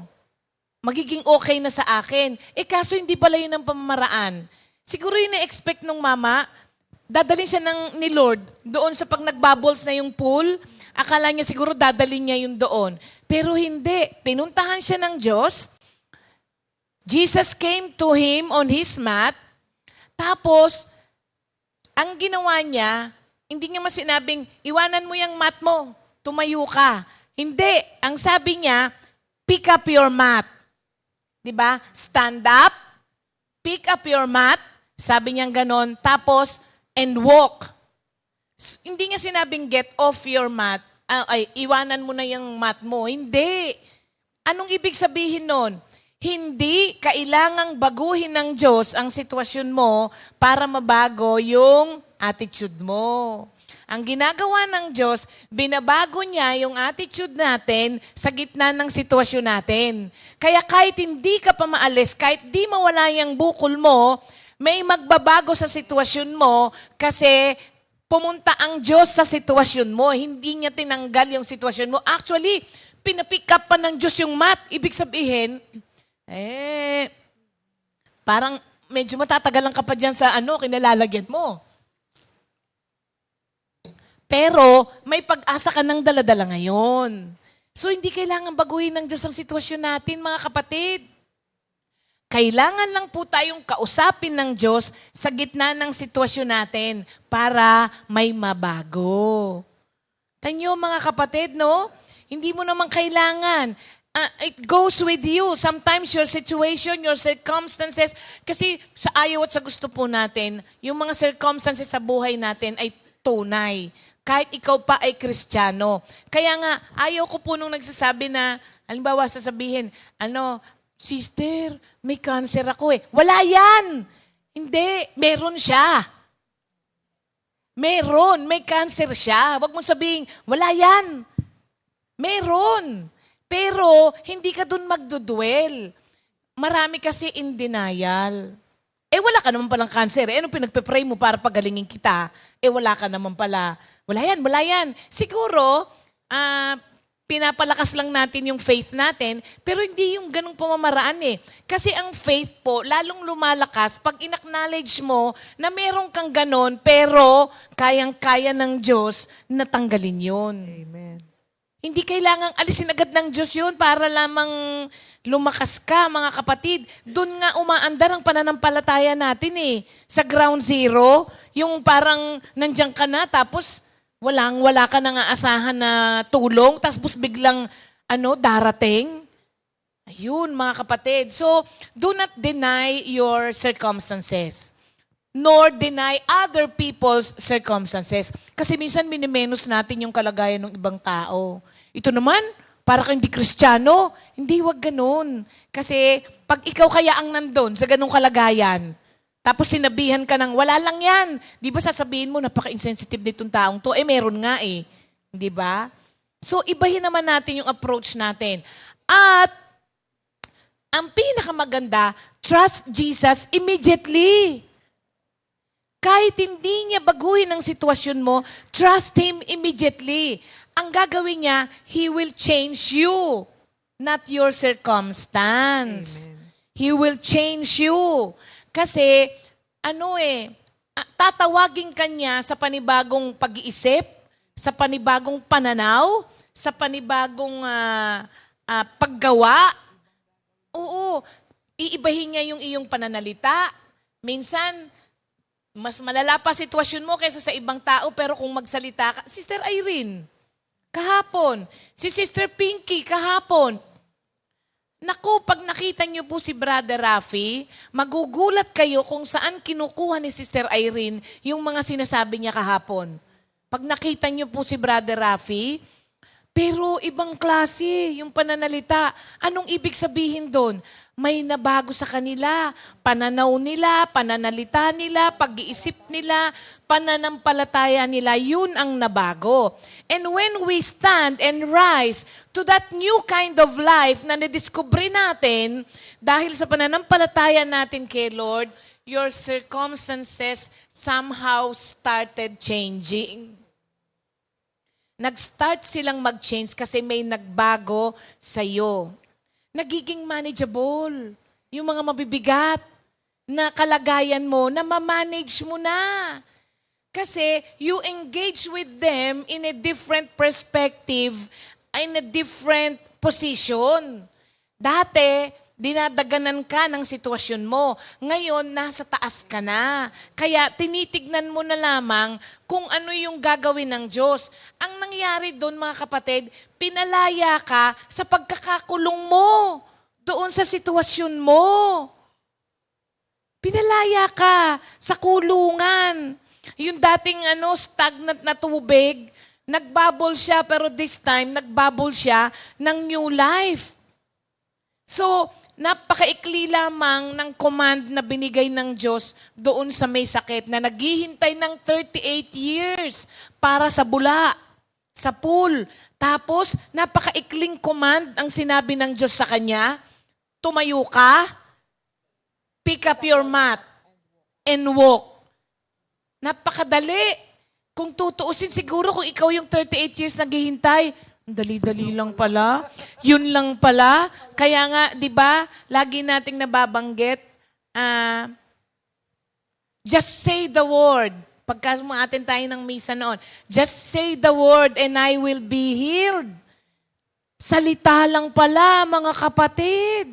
magiging okay na sa akin. Kaso hindi pala yun ang pamamaraan. Siguro yung na-expect nung mama, dadalhin siya ni Lord doon sa pag nagbubbles na yung pool. Akala niya siguro dadalhin niya yung doon. Pero hindi. Pinuntahan siya ng Diyos. Jesus came to him on his mat. Tapos, ang ginawa niya, hindi niya masinabing, iwanan mo yung mat mo, tumayo ka. Hindi. Ang sabi niya, pick up your mat. Diba? Stand up, pick up your mat, sabi niya ganon, tapos, and walk. Hindi niya sinabing, get off your mat, iwanan mo na yung mat mo. Hindi. Anong ibig sabihin nun? Hindi kailangang baguhin ng Diyos ang sitwasyon mo para mabago yung attitude mo. Ang ginagawa ng Diyos, binabago niya yung attitude natin sa gitna ng sitwasyon natin. Kaya kahit hindi ka pa maalis, kahit di mawala yung bukol mo, may magbabago sa sitwasyon mo kasi pumunta ang Diyos sa sitwasyon mo. Hindi niya tinanggal yung sitwasyon mo. Actually, pinapick up pa ng Diyos yung mat. Ibig sabihin, parang medyo matatagalan ka pa dyan sa kinalalagyan mo. Pero may pag-asa ka ng daladala ngayon. So hindi kailangan baguhin ng Diyos ang sitwasyon natin, mga kapatid. Kailangan lang po tayong kausapin ng Diyos sa gitna ng sitwasyon natin para may mabago. Tanyo, mga kapatid, no? Hindi mo naman kailangan. It goes with you. Sometimes your situation, your circumstances, kasi sa ayaw at sa gusto po natin, yung mga circumstances sa buhay natin ay tunay. Kahit ikaw pa ay Kristiyano. Kaya nga, ayaw ko po nung nagsasabi na, halimbawa sasabihin, sister, may cancer ako eh. Wala yan! Hindi, meron siya. Meron, may cancer siya. Huwag mong sabihin, wala yan. Meron. Pero, hindi ka dun magdudwell. Marami kasi in denial. Wala ka naman palang cancer. Anong pinagpe-pray mo para pagalingin kita? Wala ka naman pala. Wala yan. Siguro, pinapalakas lang natin yung faith natin, pero hindi yung ganong pamamaraan eh. Kasi ang faith po, lalong lumalakas pag in-acknowledge mo na meron kang ganon, pero kayang-kaya ng Diyos na tanggalin yun. Amen. Hindi kailangang alisin agad ng Diyos yun para lamang lumakas ka, mga kapatid. Doon nga umaandar ang pananampalataya natin eh. Sa ground zero, yung parang nandiyan ka na, tapos wala ka nang aasahan na tulong, tapos biglang darating. Ayun, mga kapatid. So, do not deny your circumstances, nor deny other people's circumstances. Kasi minsan minimenos natin yung kalagayan ng ibang tao. Ito naman, para kang hindi Kristiyano, hindi, wag ganun. Kasi pag ikaw kaya ang nandun sa ganung kalagayan, tapos sinabihan ka ng, wala lang yan. Di ba sasabihin mo, napaka-insensitive nitong taong to? Meron nga eh. Di ba? So, ibahin naman natin yung approach natin. At, ang pinakamaganda, trust Jesus immediately. Kahit hindi niya baguhin ang sitwasyon mo, trust Him immediately. Ang gagawin niya, He will change you, not your circumstance. Amen. He will change you. Kasi, tatawagin ka niya sa panibagong pag-iisip, sa panibagong pananaw, sa panibagong paggawa. Oo, iibahin niya yung iyong pananalita. Minsan, Mas malala pa sitwasyon mo kaysa sa ibang tao, pero kung magsalita ka, Sister Irene, kahapon. Si Sister Pinky, kahapon. Naku, pag nakita niyo po si Brother Rafi, magugulat kayo kung saan kinukuha ni Sister Irene yung mga sinasabi niya kahapon. Pag nakita niyo po si Brother Rafi, pero ibang klase yung pananalita. Anong ibig sabihin doon? May nabago sa kanila. Pananaw nila, pananalita nila, pag-iisip nila, pananampalataya nila, yun ang nabago. And when we stand and rise to that new kind of life na nadiskubre natin, dahil sa pananampalataya natin kay Lord, your circumstances somehow started changing. Nag-start silang mag-change kasi may nagbago sa'yo. Nagiging manageable. Yung mga mabibigat na kalagayan mo, na ma-manage mo na. Kasi you engage with them in a different perspective, in a different position. Dati, dinadaganan ka ng sitwasyon mo. Ngayon, nasa taas ka na. Kaya tinitignan mo na lamang kung ano yung gagawin ng Diyos. Ang nangyari doon, mga kapatid, pinalaya ka sa pagkakakulong mo doon sa sitwasyon mo. Pinalaya ka sa kulungan. Yung dating stagnant na tubig, nagbubble siya, pero this time, nagbubble siya ng new life. So, napakaikli lamang ng command na binigay ng Diyos doon sa may sakit na naghihintay ng 38 years para sa bula, sa pool. Tapos, napakaikling command ang sinabi ng Diyos sa kanya, tumayo ka, pick up your mat, and walk. Napakadali. Kung tutuusin siguro kung ikaw yung 38 years naghihintay, dali-dali lang pala. Yun lang pala. Kaya nga, di ba, lagi nating nababanggit, just say the word. Pagka sumatin tayo ng misa noon, just say the word and I will be healed. Salita lang pala, mga kapatid.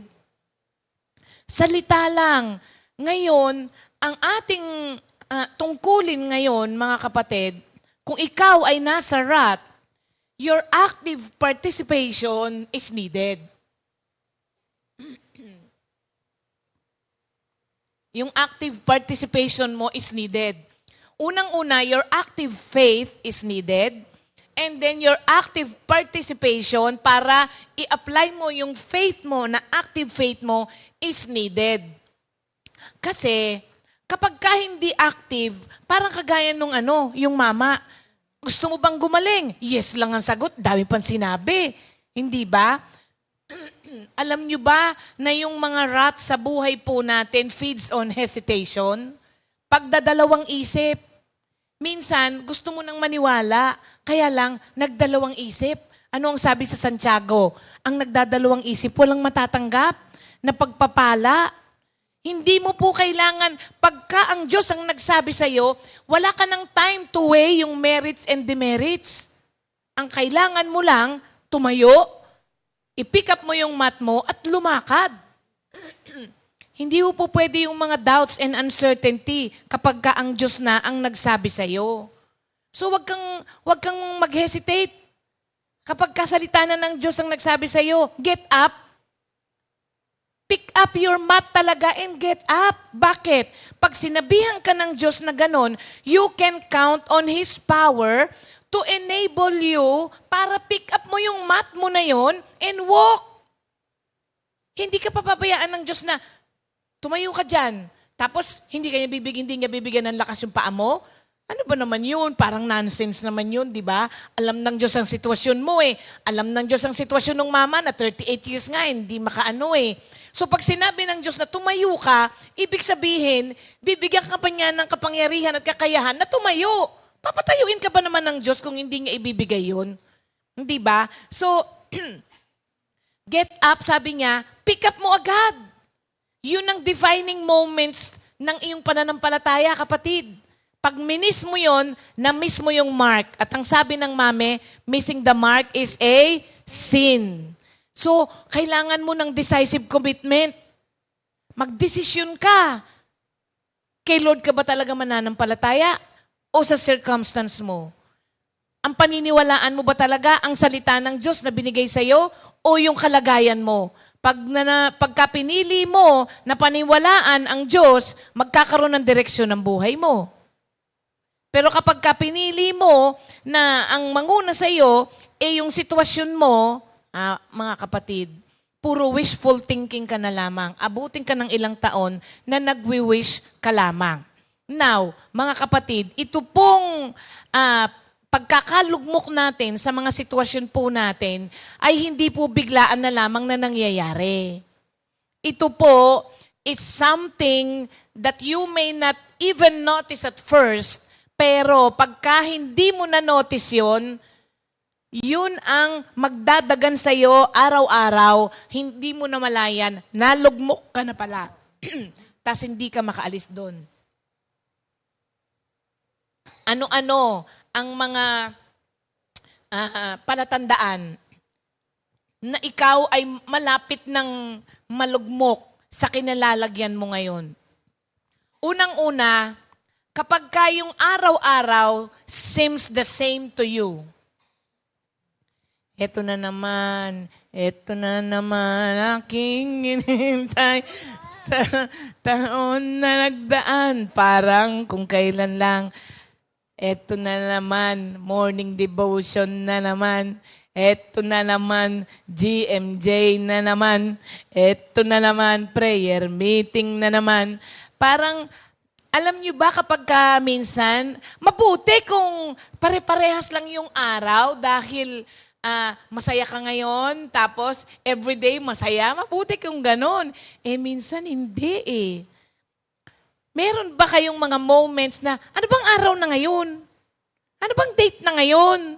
Salita lang. Ngayon, ang ating tungkulin ngayon, mga kapatid, kung ikaw ay nasa rut, your active participation is needed. Yung active participation mo is needed. Unang-una, your active faith is needed. And then your active participation para i-apply mo yung faith mo, na active faith mo, is needed. Kasi, kapag ka hindi active, parang kagaya nung yung mama, gusto mo bang gumaling? Yes lang ang sagot. Dami pang sinabi. Hindi ba? Alam nyo ba na yung mga rat sa buhay po natin feeds on hesitation? Pagdadalawang isip. Minsan, gusto mo nang maniwala. Kaya lang, nagdalawang isip. Ano ang sabi sa Santiago? Ang nagdadalawang isip, walang matatanggap na pagpapala. Hindi mo po kailangan, pagka ang Diyos ang nagsabi sa'yo, wala ka ng time to weigh yung merits and demerits. Ang kailangan mo lang, tumayo, i-pick up mo yung mat mo at lumakad. Hindi po pwede yung mga doubts and uncertainty kapag ka ang Diyos na ang nagsabi sa'yo. So wag kang mag-hesitate. Kapag kasalita na ng Diyos ang nagsabi sa'yo, get up. Pick up your mat talaga and get up. Bakit? Pag sinabihan ka ng Diyos na ganon, you can count on His power to enable you para pick up mo yung mat mo na yon and walk. Hindi ka papabayaan ng Diyos na tumayo ka dyan. Tapos hindi niya bibigyan ng lakas yung paa mo. Ano ba naman yun? Parang nonsense naman yun, di ba? Alam ng Diyos ang sitwasyon mo eh. Alam ng Diyos ang sitwasyon ng mama na 38 years nga, hindi makaano eh. So pag sinabi ng Diyos na tumayo ka, ibig sabihin, bibigyan ka pa niya ng kapangyarihan at kakayahan na tumayo. Papatayuin ka ba naman ng Diyos kung hindi niya ibibigay yun? Hindi ba? So, get up, sabi niya, pick up mo agad. Yun ang defining moments ng iyong pananampalataya, kapatid. Pag minis mo yun, na-miss mo yung mark. At ang sabi ng mame, missing the mark is a sin. So, kailangan mo ng decisive commitment. Magdesisyon ka. Kay Lord ka ba talaga mananampalataya o sa circumstance mo? Ang paniniwalaan mo ba talaga ang salita ng Diyos na binigay sa iyo o yung kalagayan mo? Pagka pinili mo na paniwalaan ang Diyos, magkakaroon ng direksyon ng buhay mo. Pero kapag pinili mo na ang manguna sa iyo yung sitwasyon mo, mga kapatid, puro wishful thinking ka na lamang. Abutin ka ng ilang taon na nagwi-wish ka lamang. Now, mga kapatid, ito pong pagkakalugmok natin sa mga sitwasyon po natin ay hindi po biglaan na lamang na nangyayari. Ito po is something that you may not even notice at first, pero pagka hindi mo na-notice yun ang magdadagan sa iyo araw-araw, hindi mo na malayan, nalugmok ka na pala. Tas hindi ka makaalis doon. Ano-ano ang mga palatandaan na ikaw ay malapit ng malugmok sa kinalalagyan mo ngayon? Unang-una, kapag yung araw-araw seems the same to you. Ito na naman aking hinihintay sa taon na nagdaan, parang kung kailan lang. Ito na naman, morning devotion na naman. Ito na naman, GMJ na naman. Ito na naman, prayer meeting na naman. Parang, alam nyo ba kapag minsan, mabuti kung pare-parehas lang yung araw dahil masaya ka ngayon, tapos everyday masaya, mabuti kung ganon. Minsan hindi Meron ba kayong mga moments na, ano bang araw na ngayon? Ano bang date na ngayon?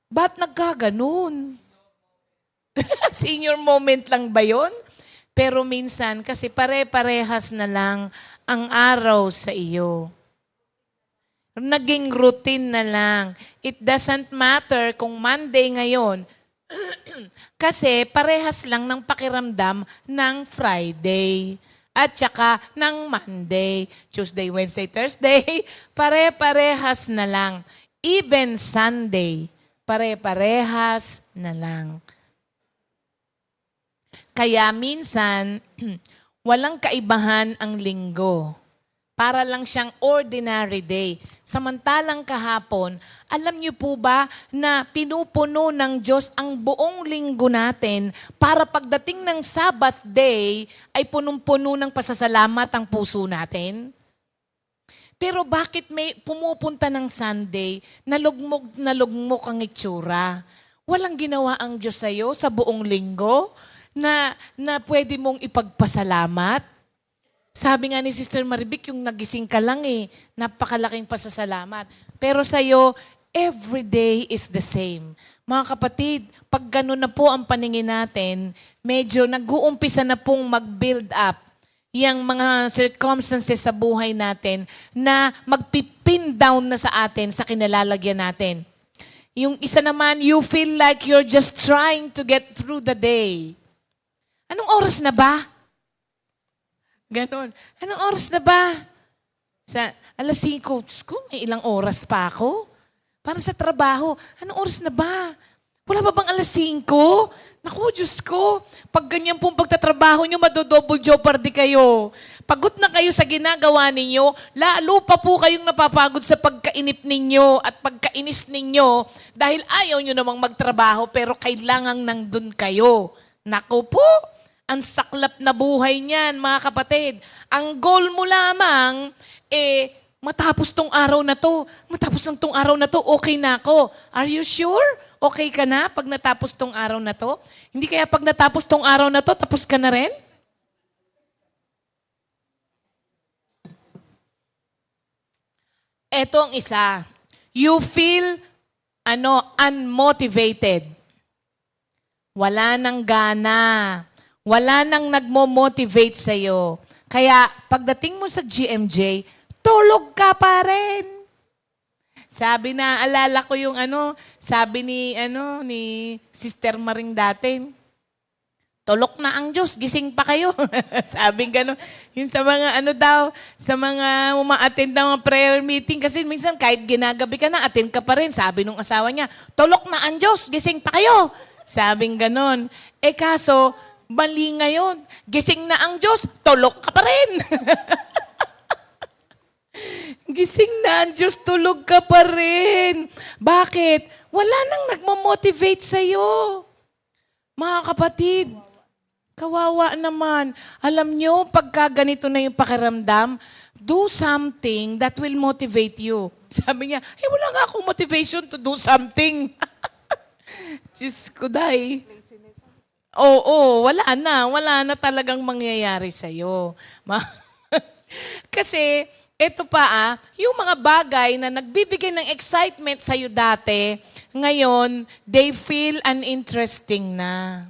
Ba't nagkaganon? Senior moment lang ba yon? Pero minsan, kasi pare-parehas na lang ang araw sa iyo. Naging routine na lang. It doesn't matter kung Monday ngayon, kasi parehas lang ng pakiramdam ng Friday at saka ng Monday, Tuesday, Wednesday, Thursday, pare-parehas na lang. Even Sunday, pare-parehas na lang. Kaya minsan, walang kaibahan ang linggo. Para lang siyang ordinary day. Samantalang kahapon, alam niyo po ba na pinupuno ng Diyos ang buong linggo natin para pagdating ng Sabbath day ay punong-puno ng pasasalamat ang puso natin? Pero bakit may pumupunta ng Sunday na lugmok ang itsura? Walang ginawa ang Diyos sa'yo sa buong linggo na pwede mong ipagpasalamat? Sabi nga ni Sister Maribik, yung nagising ka lang napakalaking pasasalamat. Pero sa'yo, every day is the same. Mga kapatid, pag gano'n na po ang paningin natin, medyo nag-uumpisa na pong mag-build up yung mga circumstances sa buhay natin na magpipin down na sa atin sa kinalalagyan natin. Yung isa naman, you feel like you're just trying to get through the day. Anong oras na ba? Ganon. Anong oras na ba? Sa 5:00. Diyos ko, may ilang oras pa ako. Para sa trabaho, anong oras na ba? Wala ba bang 5:00? Naku, Diyos ko. Pag ganyan pong pagtatrabaho nyo, madodouble jeopardy kayo. Pagod na kayo sa ginagawa ninyo, lalo pa po kayong napapagod sa pagkainip ninyo at pagkainis ninyo dahil ayaw nyo namang magtrabaho pero kailangang nandun kayo. Naku po. Ang saklap na buhay niyan, mga kapatid. Ang goal mo lamang, matapos tong araw na to. Matapos lang tong araw na to, okay na ako. Are you sure? Okay ka na pag natapos tong araw na to? Hindi kaya pag natapos tong araw na to, tapos ka na rin? Ito ang isa. You feel unmotivated. Wala nang gana. Wala nang nagmo-motivate sa'yo. Kaya pagdating mo sa GMJ, tulog ka pa rin. Sabi na, alala ko yung sabi ni Sister Maring dati, tulok na ang Diyos, gising pa kayo. Sabing gano'n. Yung sa mga ano daw, sa mga uma-attend ng mga prayer meeting, kasi minsan kahit ginagabi ka na, attend ka pa rin. Sabi nung asawa niya, tulok na ang Diyos, gising pa kayo. Sabing gano'n. Kaso, mali ngayon. Gising na ang Diyos, tulok ka pa rin. Gising na ang Diyos, tulog ka pa rin. Bakit? Wala nang nagmamotivate sa'yo. Mga kapatid, kawawa naman. Alam nyo, pagka ganito na yung pakiramdam, do something that will motivate you. Sabi niya, wala nga akong motivation to do something. Diyos ko, day. Oo, wala na talagang mangyayari sa'yo. Kasi, ito pa yung mga bagay na nagbibigay ng excitement sa'yo dati, ngayon, they feel uninteresting na.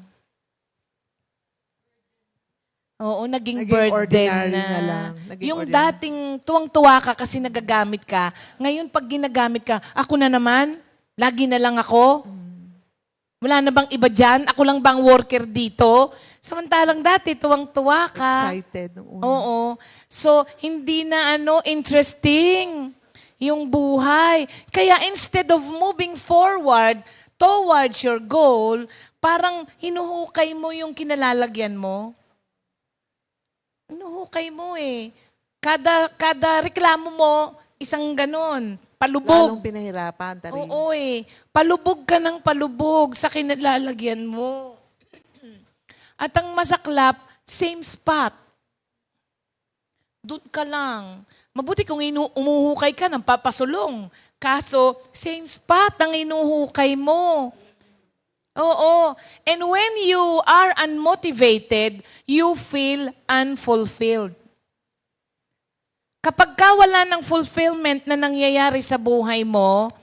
Oo, naging burden ordinary na. na lang. Yung Ordinary. dating tuwang-tuwa ka kasi nagagamit ka, ngayon pag ginagamit ka, ako na naman, lagi na lang ako. Wala na bang iba dyan? Ako lang bang worker dito? Samantalang dati, tuwang-tuwa ka. Excited nung una. Oo. So, hindi na interesting yung buhay. Kaya instead of moving forward towards your goal, parang hinuhukay mo yung kinalalagyan mo. Hinuhukay mo eh. Kada reklamo mo, isang ganon. Palubog. Lalong pinahirapan, Tarin. Oo eh. Palubog ka ng palubog sa kinalalagyan mo. At ang masaklap, same spot. Doon ka lang. Mabuti kung umuhukay ka ng papasulong. Kaso, same spot ang inuhukay mo. Oo. And when you are unmotivated, you feel unfulfilled. Kapag ka wala ng fulfillment na nangyayari sa buhay mo,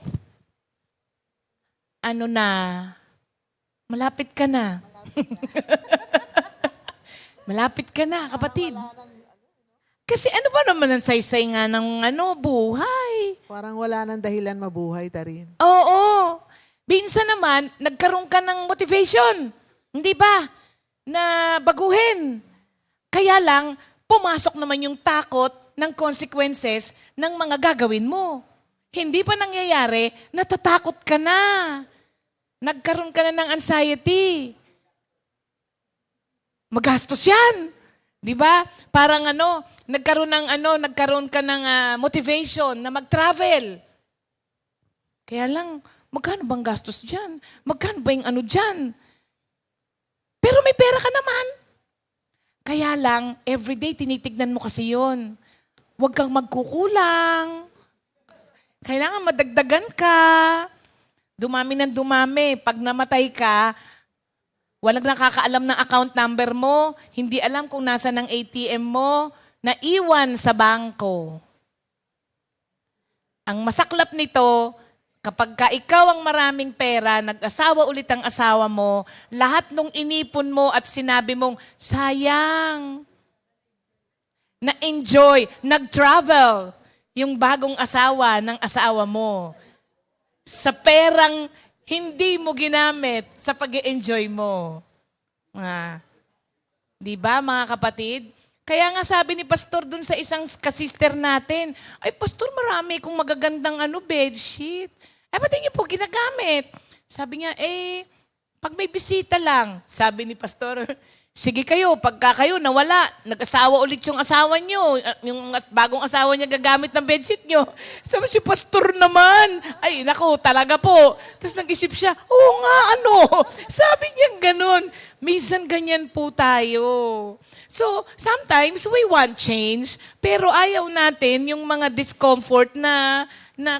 malapit ka na. Malapit ka na, kapatid. Kasi ano ba naman ang saysay nga ng buhay? Parang wala nang dahilan mabuhay, Tarin. Oo. Minsan naman, nagkaroon ka ng motivation. Hindi ba? Na baguhin. Kaya lang, pumasok naman yung takot ng consequences ng mga gagawin mo. Hindi pa nangyayari, natatakot ka na. Nagkaroon ka na ng anxiety. Magastos yan. Di ba? Parang nagkaroon ka ng motivation na mag-travel. Kaya lang, magkano bang gastos dyan? Magkano ba yung dyan? Pero may pera ka naman. Kaya lang, everyday tinitignan mo kasi yun. Huwag kang magkukulang. Kailangan madagdagan ka. Dumami ng dumami. Pag namatay ka, walang nakakaalam ng account number mo, hindi alam kung nasa ng ATM mo, naiwan sa bangko. Ang masaklap nito, kapag ka ikaw ang maraming pera, nag-asawa ulit ang asawa mo, lahat nung inipon mo at sinabi mong, sayang, na-enjoy, nag-travel, yung bagong asawa ng asawa mo, sa perang hindi mo ginamit sa pag-enjoy mo. Di ba, mga kapatid? Kaya nga sabi ni Pastor dun sa isang kasister natin, ay, Pastor, marami kong magagandang bedsheet. Ba't niyo po ginagamit? Sabi niya, pag may bisita lang, sabi ni Pastor, sige kayo, pagka kayo nawala, nag-asawa ulit yung asawa niyo, yung bagong asawa niya gagamit ng bedsheet niyo. Sabi si Pastor naman, ay naku, talaga po. Tapos nag-isip siya, oo nga, Sabi niya ganun. Minsan ganyan po tayo. So, sometimes we want change, pero ayaw natin yung mga discomfort na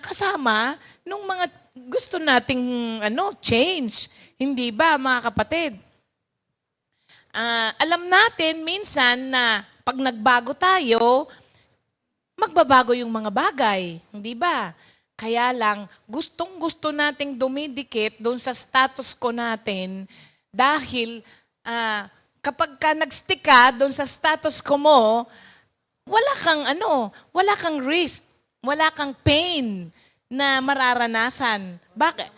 kasama nung mga gusto nating change. Hindi ba, mga kapatid? Alam natin minsan na pag nagbago tayo, magbabago yung mga bagay. Hindi ba? Kaya lang, gustong-gusto nating dumidikit doon sa status quo natin dahil kapag ka nag-stick ka doon sa status quo mo, wala kang risk, wala kang pain na mararanasan. Bakit?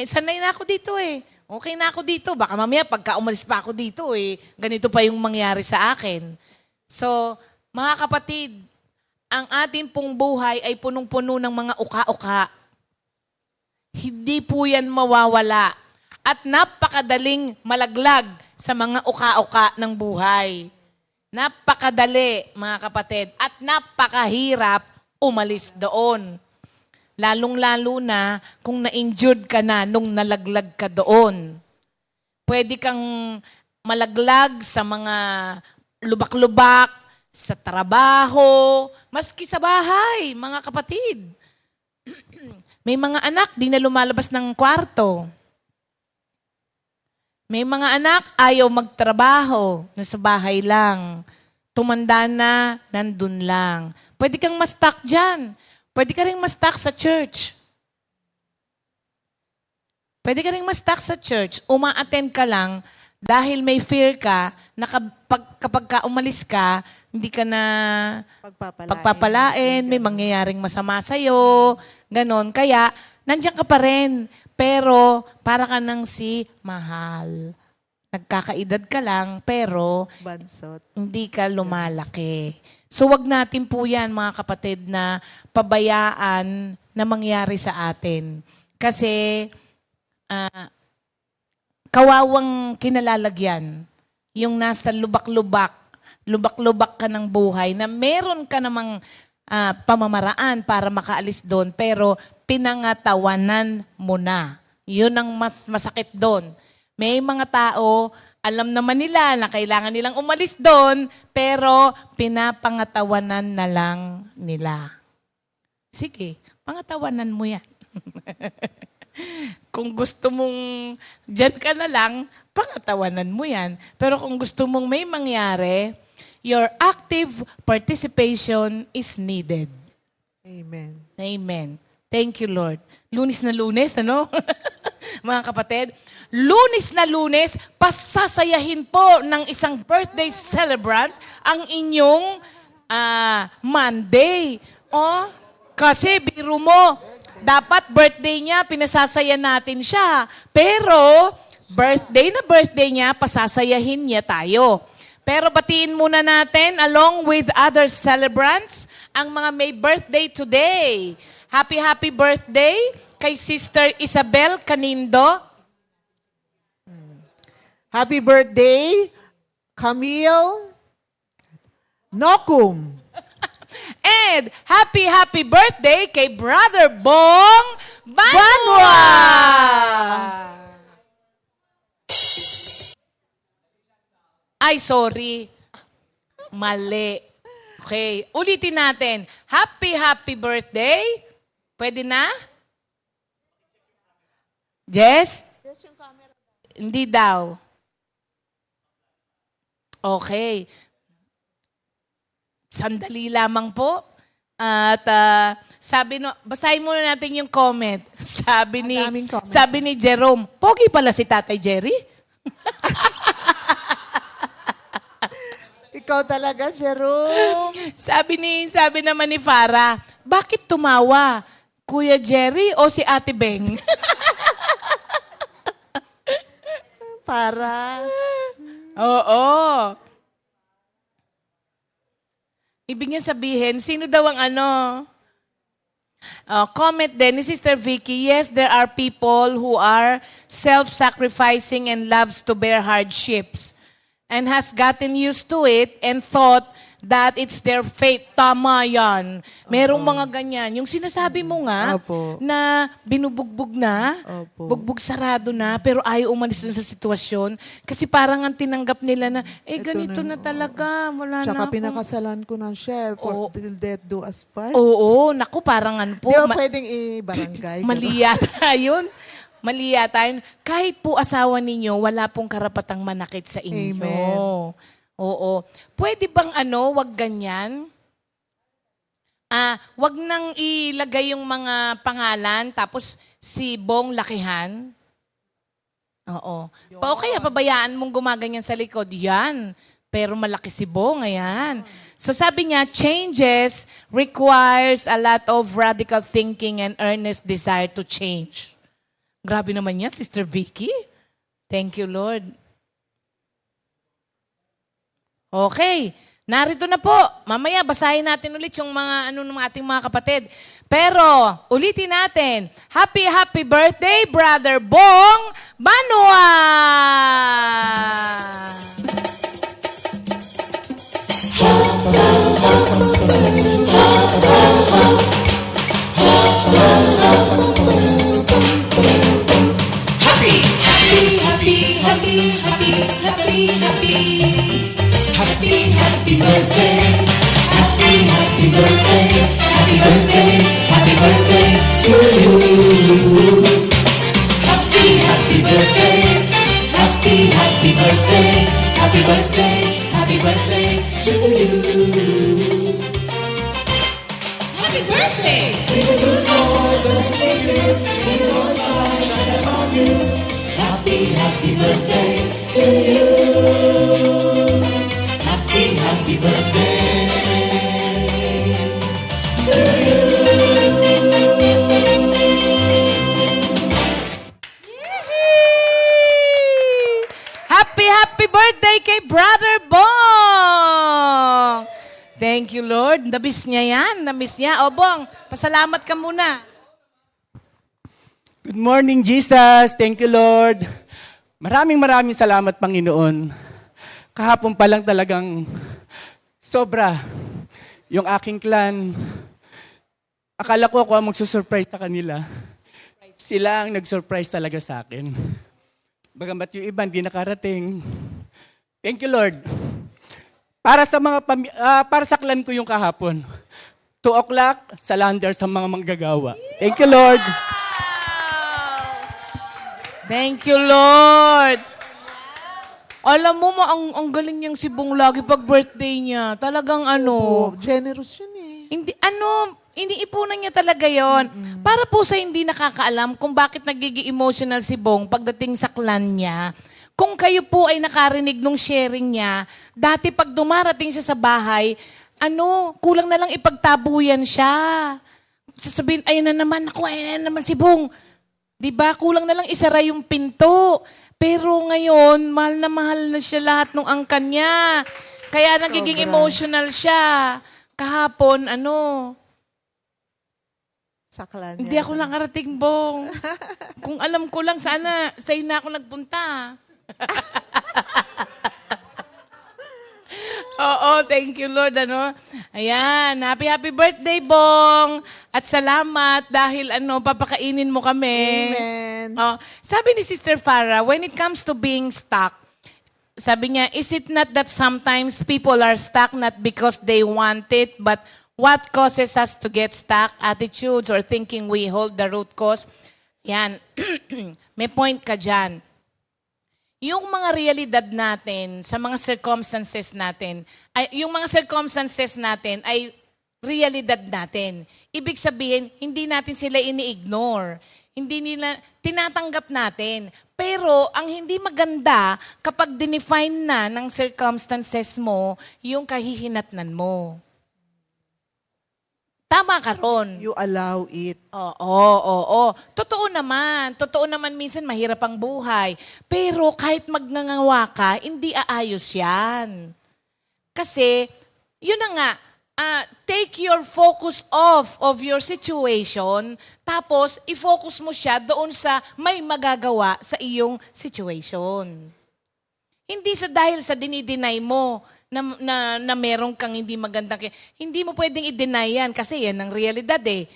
Sanay na ako dito Okay na ako dito. Baka mamaya pagka umalis pa ako dito, ganito pa yung mangyari sa akin. So, mga kapatid, ang atin pong buhay ay punong-puno ng mga uka-uka. Hindi po yan mawawala. At napakadaling malaglag sa mga uka-uka ng buhay. Napakadali, mga kapatid. At napakahirap umalis doon. Lalong-lalo na kung na-injured ka na nung nalaglag ka doon. Pwede kang malaglag sa mga lubak-lubak, sa trabaho, maski sa bahay, mga kapatid. May mga anak, di na lumalabas ng kwarto. May mga anak, ayaw magtrabaho, nasa bahay lang. Tumanda na, nandun lang. Pwede kang ma-stuck dyan. Pwede ka rin ma-stuck sa church. Pwede ka rin ma-stuck sa church. Uma-attend ka lang dahil may fear ka na kapag ka umalis ka, hindi ka na pagpapalain, may mangyayaring masama sa'yo, ganon. Kaya, nandiyan ka pa rin. Pero, para ka nang si mahal. Nagkakaedad ka lang, pero Bansot. hindi ka lumalaki. So, wag natin po yan, mga kapatid, na pabayaan na mangyari sa atin. Kasi, kawawang kinalalagyan, yung nasa lubak-lubak ka ng buhay, na meron ka namang pamamaraan para makaalis doon, pero pinangatawanan mo na. Yun ang mas masakit doon. May mga tao, alam naman nila na kailangan nilang umalis doon, pero pinapangatawanan na lang nila. Sige, pangatawanan mo yan. Kung gusto mong dyan ka na lang, pangatawanan mo yan. Pero kung gusto mong may mangyari, your active participation is needed. Amen. Amen. Thank you, Lord. Lunes na Lunes, ano? Mga kapatid, Lunes na Lunes, pasasayahin po ng isang birthday celebrant ang inyong Monday. Kasi biro mo, dapat birthday niya, pinasasaya natin siya. Pero, birthday na birthday niya, pasasayahin niya tayo. Pero batiin muna natin, along with other celebrants, ang mga may birthday today. Happy birthday kay Sister Isabel Canindo. Happy birthday, Camille Nokum. And happy birthday kay Brother Bong Banwa! Ay, sorry. Mali. Okay, ulitin natin. Happy birthday. Pwede na? Jess? Hindi daw. Okay. Sandali lamang po. At basahin muna natin yung comment. Madaming comment. Sabi ni Jerome, pogi pala si Tatay Jerry. Ikaw talaga, Jerome. Sabi naman ni Farah, bakit tumawa? Kuya Jerry o si Ate Beng? Para. Oo. Ibig niya sabihin, sino daw ang comment din ni Sister Vicky, yes, there are people who are self-sacrificing and loves to bear hardships and has gotten used to it and thought that it's their fate. Tama yan. Merong mga ganyan. Yung sinasabi mo nga, Opo. na binubugbog na, Opo. bugbog sarado na, pero ayaw umalis dun sa sitwasyon. Kasi parang ang tinanggap nila na, ganito na talaga. Wala Tsaka na akong... pinakasalan ko ng chef. Oo. Till death do us part. Oo, naku, parang po. Di ba pwedeng i-barangay? Mali yata yun. Mali yata yun. Kahit po asawa ninyo, wala pong karapatang manakit sa inyo. Amen. Oo. Pwede bang wag ganyan? Wag nang ilagay yung mga pangalan, tapos si Bong lakihan? Oo. O kaya pabayaan mong gumaganyan sa likod. Yan. Pero malaki si Bong, ayan. So sabi niya, changes requires a lot of radical thinking and earnest desire to change. Grabe naman yan, Sister Vicky. Thank you, Lord. Okay. Narito na po. Mamaya basahin natin ulit yung mga ng ating mga kapatid. Pero ulitin natin. Happy birthday, Brother Bong Banua! Happy birthday kay Brother Bong! Thank you, Lord. Namiss niya yan. Namiss niya. O, Bong, pasalamat ka muna. Good morning, Jesus. Thank you, Lord. Maraming salamat, Panginoon. Kahapon pa lang talagang sobra yung aking clan. Akala ko ako ang magsusurprise sa kanila. Sila ang nag-surprise talaga sa akin. Bagamat yung iba hindi nakarating. Thank you, Lord. Para sa para sa clan ko yung kahapon. 2 o'clock sa lander sa mga manggagawa. Thank you, Lord. Thank you, Lord. Alam mo, ang galing niyang si Bong lagi pag birthday niya. Talagang Oh, generous yun eh. iniipunan niya talaga yon. Para po sa hindi nakakaalam kung bakit nagiging emotional si Bong pagdating sa clan niya, kung kayo po ay nakarinig nung sharing niya, dati pag dumarating siya sa bahay, kulang na lang ipagtabuyan siya. Sasabihin, ayun na naman si Bong. Diba? Kulang na lang isara yung pinto. Pero ngayon, mahal na siya lahat ng angkan niya. Kaya nagiging emotional siya. Kahapon, Sakla niya. hindi ako nakarating, Bong. Kung alam ko lang, sana sa'yo na ako nagpunta. Oo, thank you, Lord. Ayan, happy birthday, Bong. At salamat dahil papakainin mo kami. Amen. Sabi ni Sister Farah, when it comes to being stuck, sabi niya, is it not that sometimes people are stuck not because they want it, but what causes us to get stuck? Attitudes or thinking we hold the root cause? Yan. May point ka dyan. Yung mga realidad natin sa mga circumstances natin, yung mga circumstances natin ay realidad natin. Ibig sabihin, hindi natin sila ini-ignore. Hindi nila, tinatanggap natin. Pero ang hindi maganda kapag dinefine na ng circumstances mo yung kahihinatnan mo. Tama ka ron. You allow it. Oo. Totoo naman minsan mahirap ang buhay. Pero kahit magngangawa ka, hindi aayos yan. Kasi, yun na nga, take your focus off of your situation, tapos i-focus mo siya doon sa may magagawa sa iyong situation. Hindi dahil sa dinideny mo na meron kang hindi magandang... Hindi mo pwedeng i-deny yan kasi yan ang realidad eh.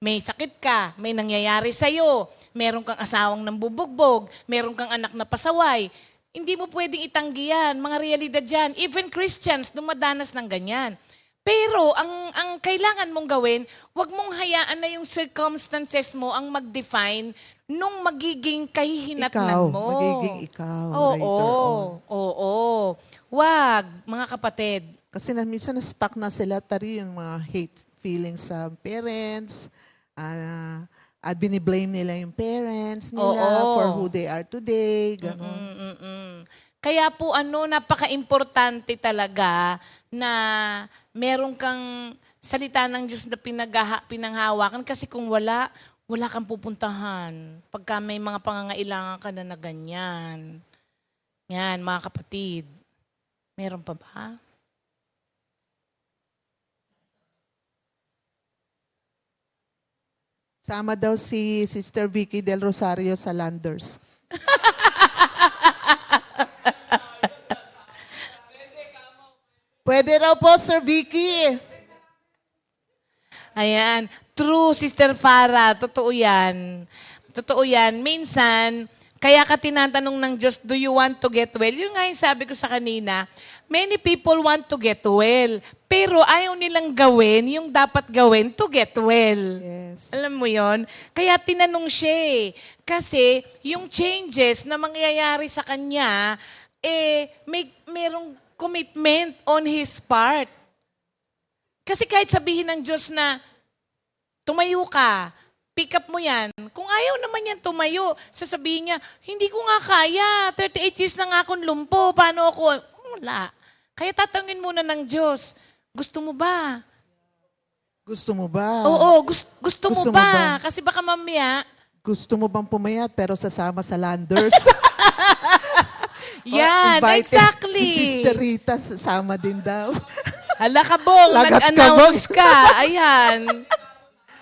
May sakit ka, may nangyayari sa'yo, meron kang asawang nambubugbog, meron kang anak na pasaway. Hindi mo pwedeng itanggi yan. Mga realidad yan. Even Christians, dumadanas ng ganyan. Pero ang kailangan mong gawin, huwag mong hayaan na yung circumstances mo ang mag-define nung magiging kahihinatnan mo. Magiging ikaw. Oo. Wag, mga kapatid. Kasi minsan na-stuck na sila yung mga hate feelings sa parents. At biniblame nila yung parents nila for who they are today. Ganon. Kaya po napaka-importante talaga na meron kang salita ng Diyos na pinanghawakan kasi kung wala wala kang pupuntahan pagka may mga pangangailangan ka na ganyan. Yan, mga kapatid. Meron pa ba? Sama daw si Sister Vicky Del Rosario sa Landers. Pwede raw po, Sir Vicky. Ayan. True, Sister Farah. Totoo yan. Totoo yan. Minsan, kaya ka tinatanong ng Diyos, do you want to get well? Yun nga yung sabi ko sa kanina, many people want to get well. Pero ayaw nilang gawin yung dapat gawin to get well. Yes. Alam mo yon? Kaya tinanong siya eh. Kasi yung changes na mangyayari sa kanya, merong commitment on his part. Kasi kahit sabihin ng Diyos na, tumayo ka, pick up mo yan. Kung ayaw naman yan tumayo, sasabihin niya, hindi ko nga kaya, 38 years na nga akong lumpo, paano ako? Wala. Kaya tatangin muna ng Diyos, gusto mo ba? Gusto mo ba? Oo, gusto mo Gusto mo ba? ba? Kasi baka mamaya, Gusto mo bang pumayat pero sasama sa Landers? yan, Invited exactly. Si Sister Rita sasama din daw. Hala ka, Bong, Lagat ka, nag-announce Bong. ka. Ayan.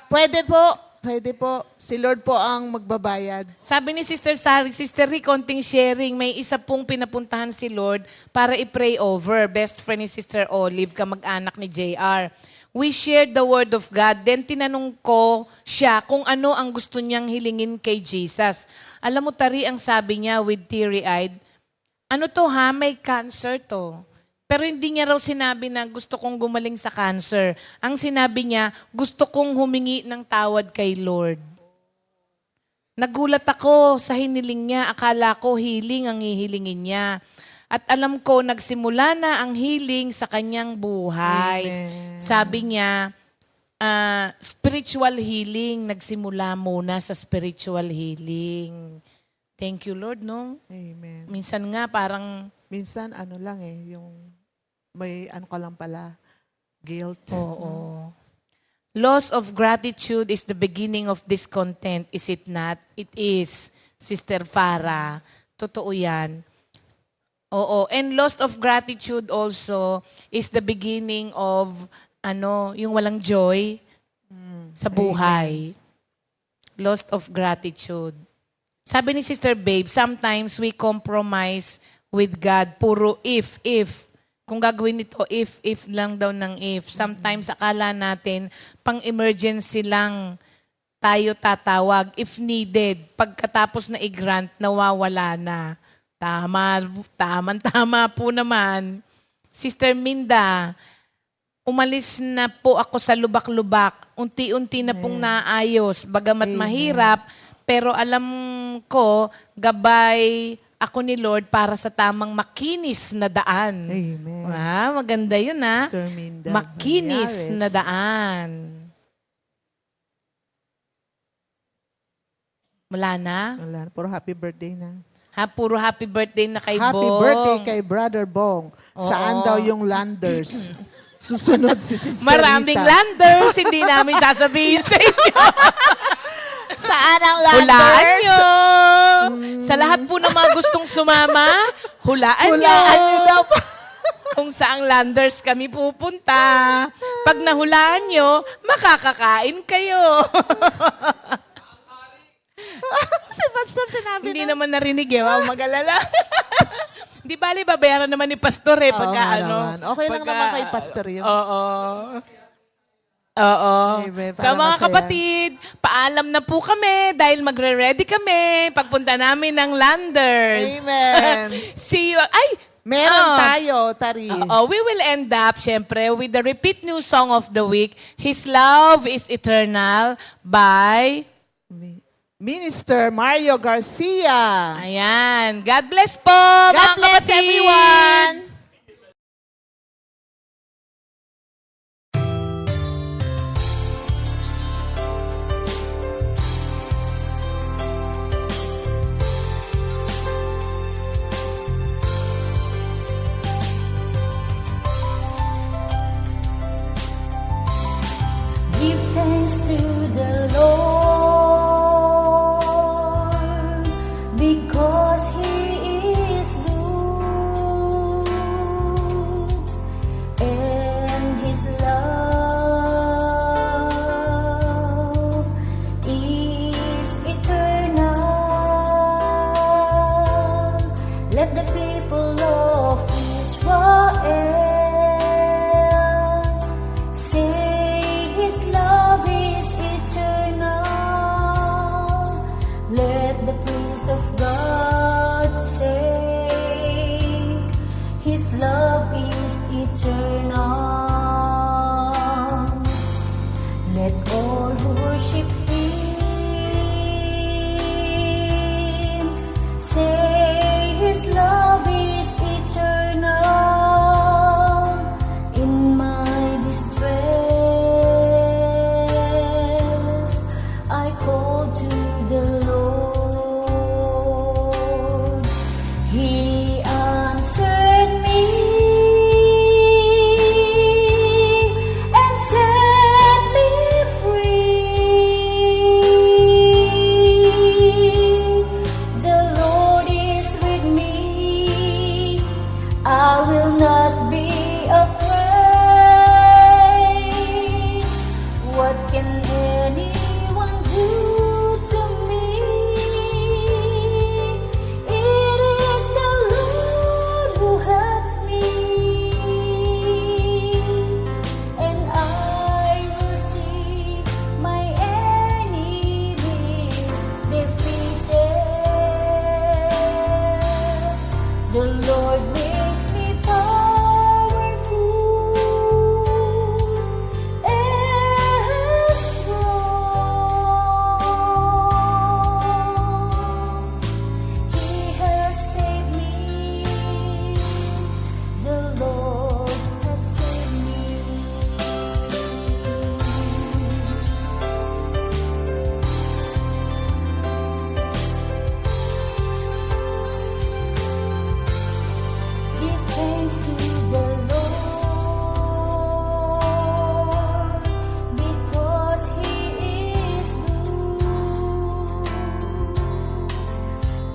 Pwede po. Pwede po. Si Lord po ang magbabayad. Sabi ni Sister Sari, Sister Rick, konting sharing, may isa pong pinapuntahan si Lord para i-pray over. Best friend ni Sister Olive, kamag-anak ni JR. We shared the Word of God. Then tinanong ko siya kung ano ang gusto niyang hilingin kay Jesus. Alam mo, Tari, ang sabi niya with teary-eyed, ano to ha, may cancer to. Pero hindi niya raw sinabi na gusto kong gumaling sa cancer. Ang sinabi niya, gusto kong humingi ng tawad kay Lord. Nagulat ako sa hiniling niya. Akala ko healing ang hihilingin niya. At alam ko, nagsimula na ang healing sa kanyang buhay. Amen. Sabi niya, spiritual healing. Nagsimula muna sa spiritual healing. Thank you, Lord, no? Amen. Minsan nga parang, Minsan ano lang yung may ano ka lang pala, guilt. oo. Loss of gratitude is the beginning of discontent, is it not? It is, Sister Farah. Totoo yan. Oo. And loss of gratitude also is the beginning of, yung walang joy sa buhay. Loss of gratitude. Sabi ni Sister Babe, sometimes we compromise with God. Puro if. Kung gagawin ito, if lang daw ng if. Sometimes akala natin, pang-emergency lang tayo tatawag if needed. Pagkatapos na i-grant, nawawala na. Tama po naman. Sister Minda, umalis na po ako sa lubak-lubak. Unti-unti na pong naayos. Bagamat Amen. mahirap, pero alam ko, gabay ako ni Lord para sa tamang makinis na daan. Amen. Maganda yun ha. Sir Minda Makinis Manyares. na daan. Wala na? Wala, puro happy birthday na. Puro happy birthday na kay Happy Bong. birthday kay Brother Bong. Saan Oo. daw yung Landers? Susunod si Sister Maraming Rita. landers, hindi namin sasabihin sa inyo. Saan ang Hulaan nyo. Sa lahat po ng mga gustong sumama, hulaan Hulaan nyo daw po. kung saang landers kami pupunta. Pag nahulaan nyo, makakakain kayo. Si Pastor sinabi Hindi na. naman narinig eh. Wow, mag-alala. Di bali, babayaran naman ni Pastor eh. Oo Pagka nga ano. naman. Okay lang naman kay Pastor yun. Oo. Oo. Amen. So Para mga masaya. kapatid, paalam na po kami dahil magre-ready kami pagpunta namin ng Landers. Amen. See you. Ay! Meron tayo, Tari. We will end up, syempre, with the repeat new song of the week, His Love is Eternal by... Minister Mario Garcia. Ayan. God bless po, God mga bless kapatid. everyone. Give thanks to the Lord.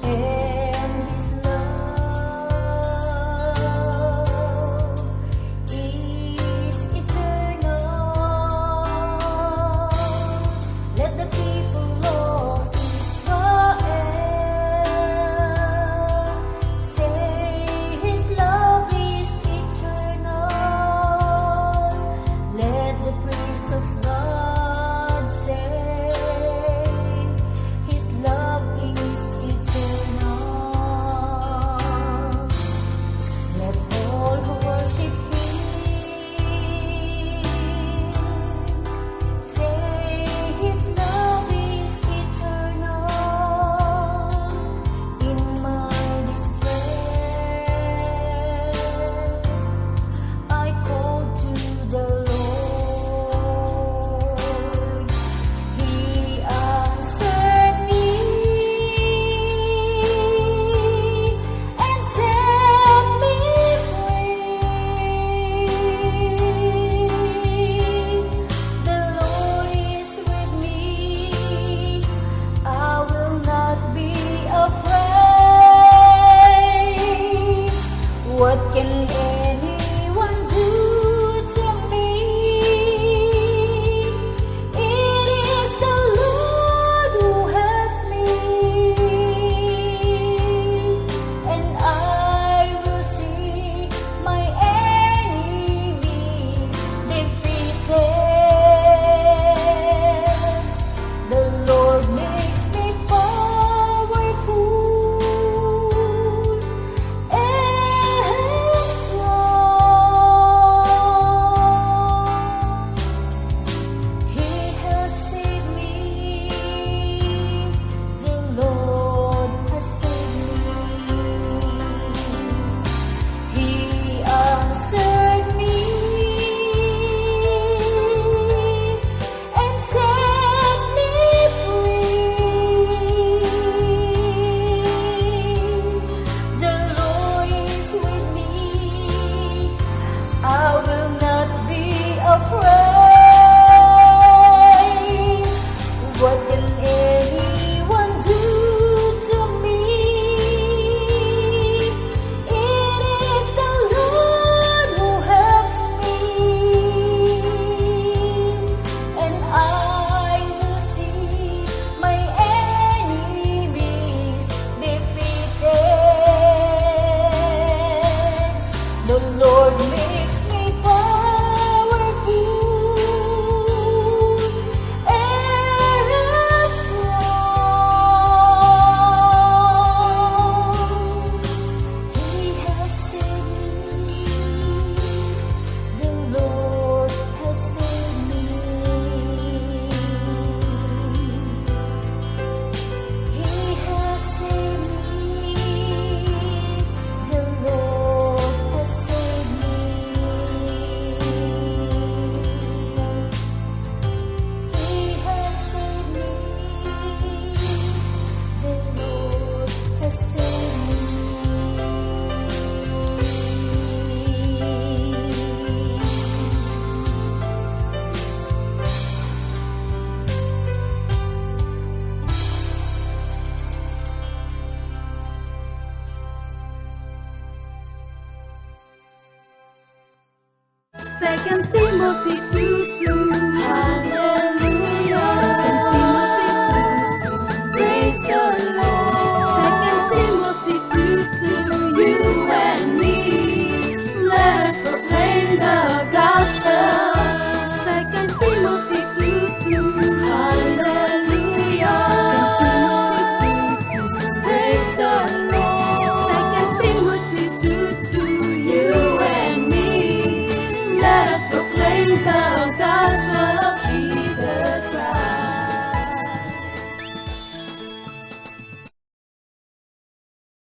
and His love is eternal. Let the people of Israel say His love is eternal. Let the praise of God say His love is eternal. Let all who worship Him say His love is eternal. In my distress, I call to the Lord. He answered me and set me free. The Lord is with me. I will not be afraid. What can anyone do to me? It is the Lord who helps me, and I will see my enemies defeated. The Lord makes me powerful and strong. He has saved me. The Lord has saved me. He answered me and set me free. The Lord is with me. I will not be afraid. What can anyone do to me? It is the Lord who helps me, and I will see my enemies defeated. The Lord makes me powerful and strong. He has saved me. The Lord has saved me. He has saved me. The Lord has saved me. He has saved me. The Lord has saved me. Second